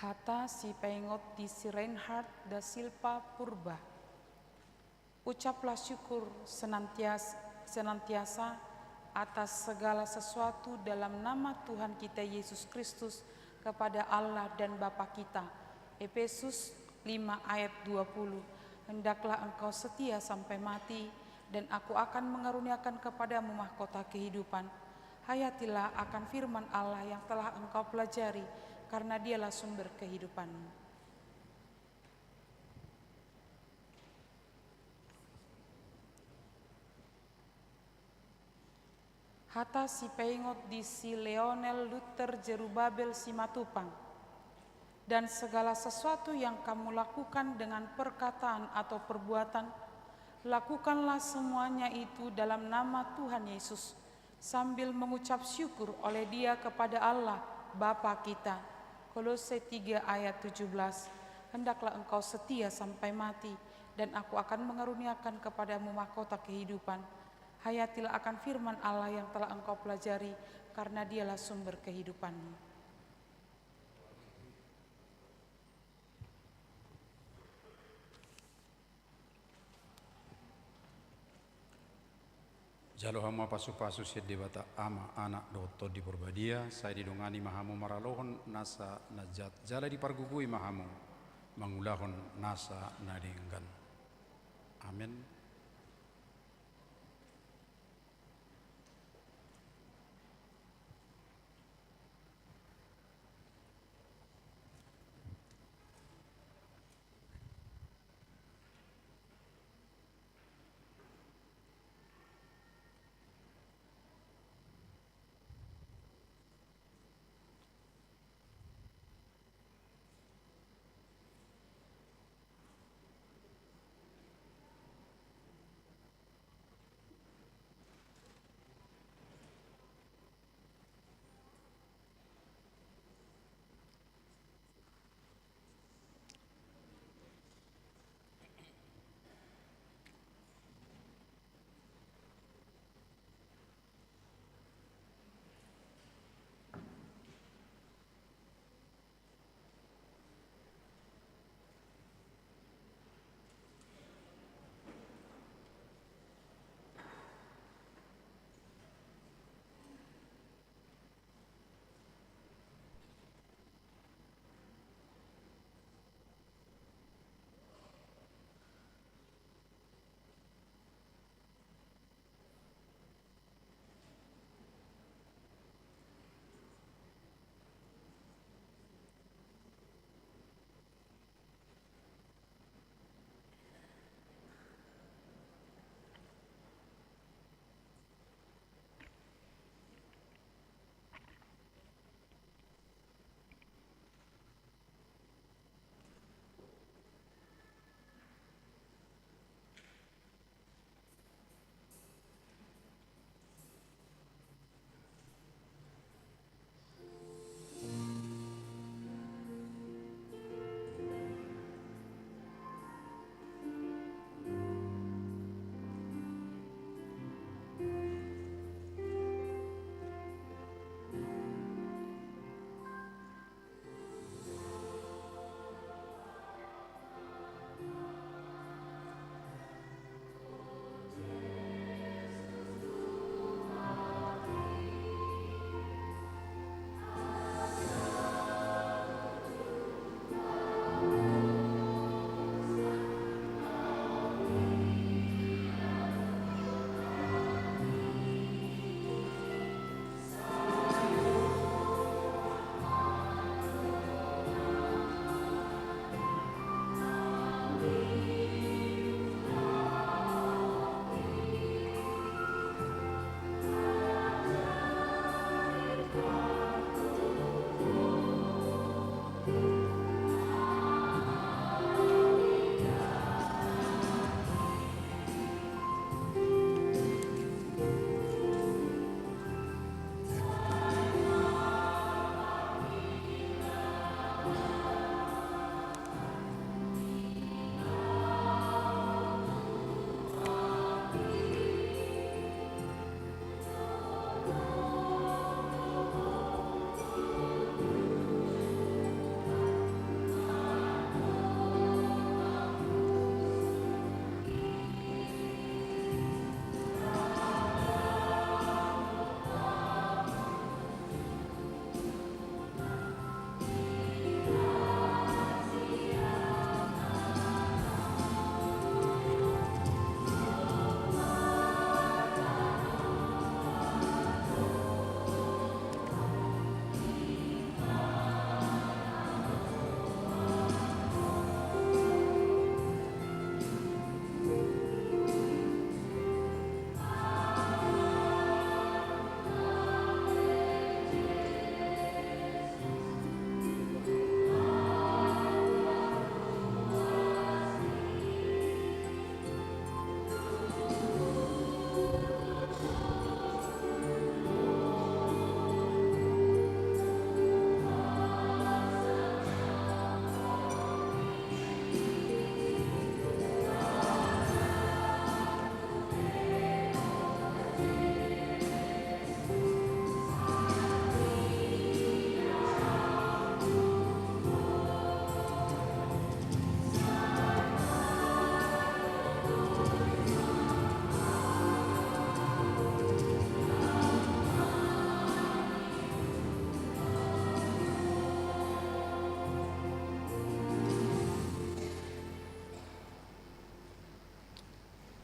Hata si pengot di si Reinhard da Silva Purba. Ucaplah syukur senantiasa atas segala sesuatu dalam nama Tuhan kita Yesus Kristus kepada Allah dan Bapa kita. Efesus 5 ayat 20. Hendaklah engkau setia sampai mati, dan aku akan mengaruniakan kepadamu mahkota kehidupan. Hayatilah akan firman Allah yang telah engkau pelajari, karena Dialah sumber kehidupan. Hata si pengot di si Leonel Luther Jerubabel Simatupang. Dan segala sesuatu yang kamu lakukan dengan perkataan atau perbuatan, lakukanlah semuanya itu dalam nama Tuhan Yesus, sambil mengucap syukur oleh Dia kepada Allah Bapa kita. Kolose 3 ayat 17. Hendaklah engkau setia sampai mati, dan aku akan mengaruniakan kepadamu mahkota kehidupan. Hayatilah akan firman Allah yang telah engkau pelajari, karena Dialah sumber kehidupan. Jalo hama pasu-pasu sia debata ama anak dotto di porbadia saya didongani mahamu maralohon nasa najat jala di pargugui mahamu mangulahon nasa nadenggan. Amin.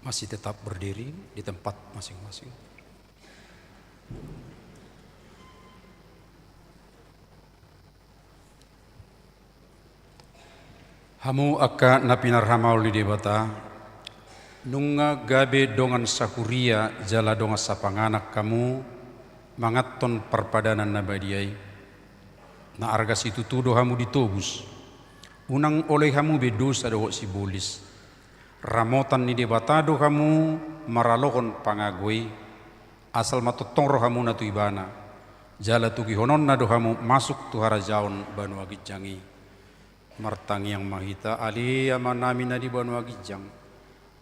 masih tetap berdiri di tempat masing-masing. Hamu akka napinar hamaul di debata, nunga gabe dongan sahuria jala donga sapanganak kamu, mangaton perpadanan nabadiai. Na arga situ tudo hamu ditobus, unang oleh hamu bedos ado sibolis. Ramotan ni debatado kamu maralohon pangagoi, asal matotong roh hamu natu ibana. Jala tugi honon nado hamu masuk tuhara jaon banu agitjangi. Martangi yang mahita alia manami nadi banu agitjang.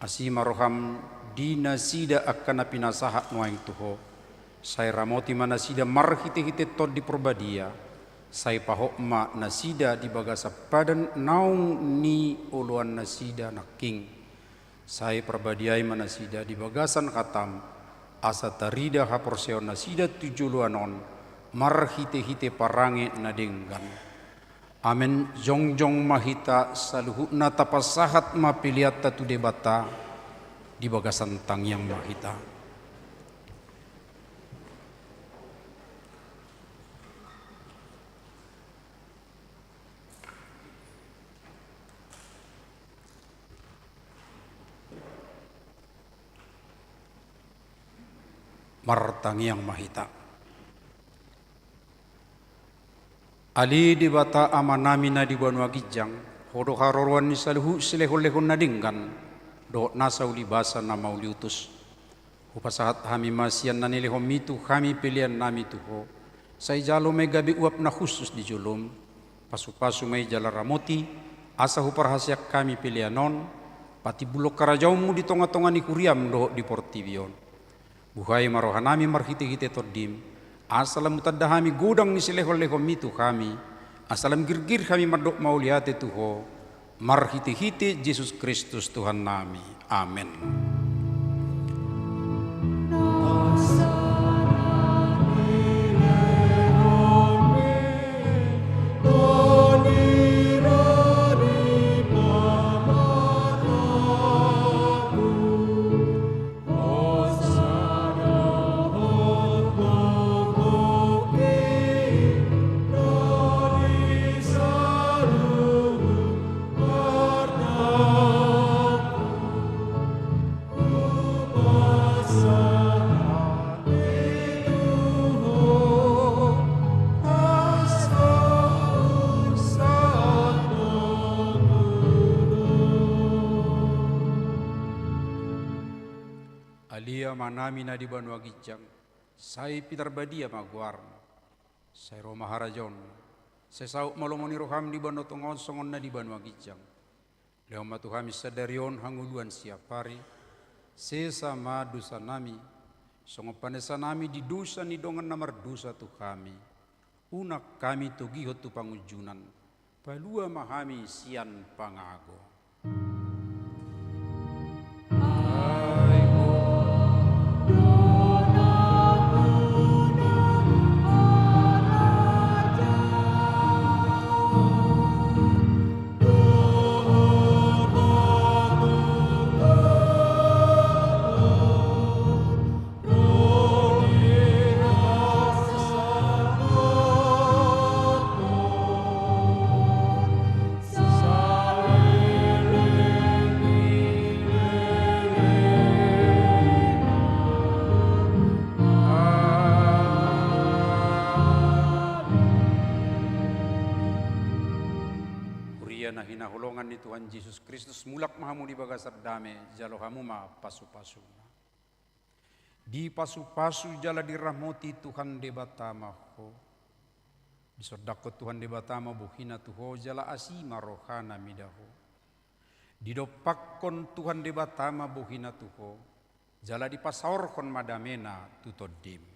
Asima roham dina sida akan napinasaha nuaing tuho. Saya ramoti mana sida marhite-hite tod di perbadia. Saya pahok ma nasida di bagasa padan naung ni uluan nasida naking. Saya perbadiai manasida di bagasan khatam asa tarida haporseon nasida tujuluanon marhite-hite parange nadenggan. Amen jongjong mahita saluhuna tapasahat mapiliat tatu debata di bagasan tangyang mahita. Martangiang mahita. Ali di bata amanami na di banu agijang, hodo harorwan ni saluhu silehon-lehon nadinggan, do nasa ulibasa na mauliutus. Upasahat hami masian na nilehom mitu kami pilihan nami tuho. Say jalo may gabi uap na khusus di julum, pasu-pasu may jala ramoti, asa huparhasyak kami pilihanon, pati bulok karajaumu di tonga-tonga ni kuriam do di portibion. Buhay marohanami marhite-hite todim, asalam mutadahami gudang ni silehol-lehom mitu kami, asalam girgir kami mardok mauliate tuho, marhite-hite Yesus Kristus Tuhan nami. Amin. Manami na di banu agijang, saya pitar badia maguar, saya Roma harajon, saya sauk malomoni roham di banu tongon songon na di banu agijang, lewat matu kami sadarion hanguluan siap hari, sesa ma dosa nami, songon panesa nami di dosa ni dongan namar dosa tu kami, unak kami tu gihot tu pangujunan, palua mahami sian pangago. Hinahulongan ni Tuhan Yesus Kristus mulak mahamu di bagasar dame jalo hamu ma pasu-pasu. Di pasu-pasu jala dirahmoti Tuhan debatama ho. Disodakot Tuhan debatama buhina tuho jala asima rohana midaho. Didopakkon Tuhan debatama buhina tuho jala dipasaorkon madamena tutodim.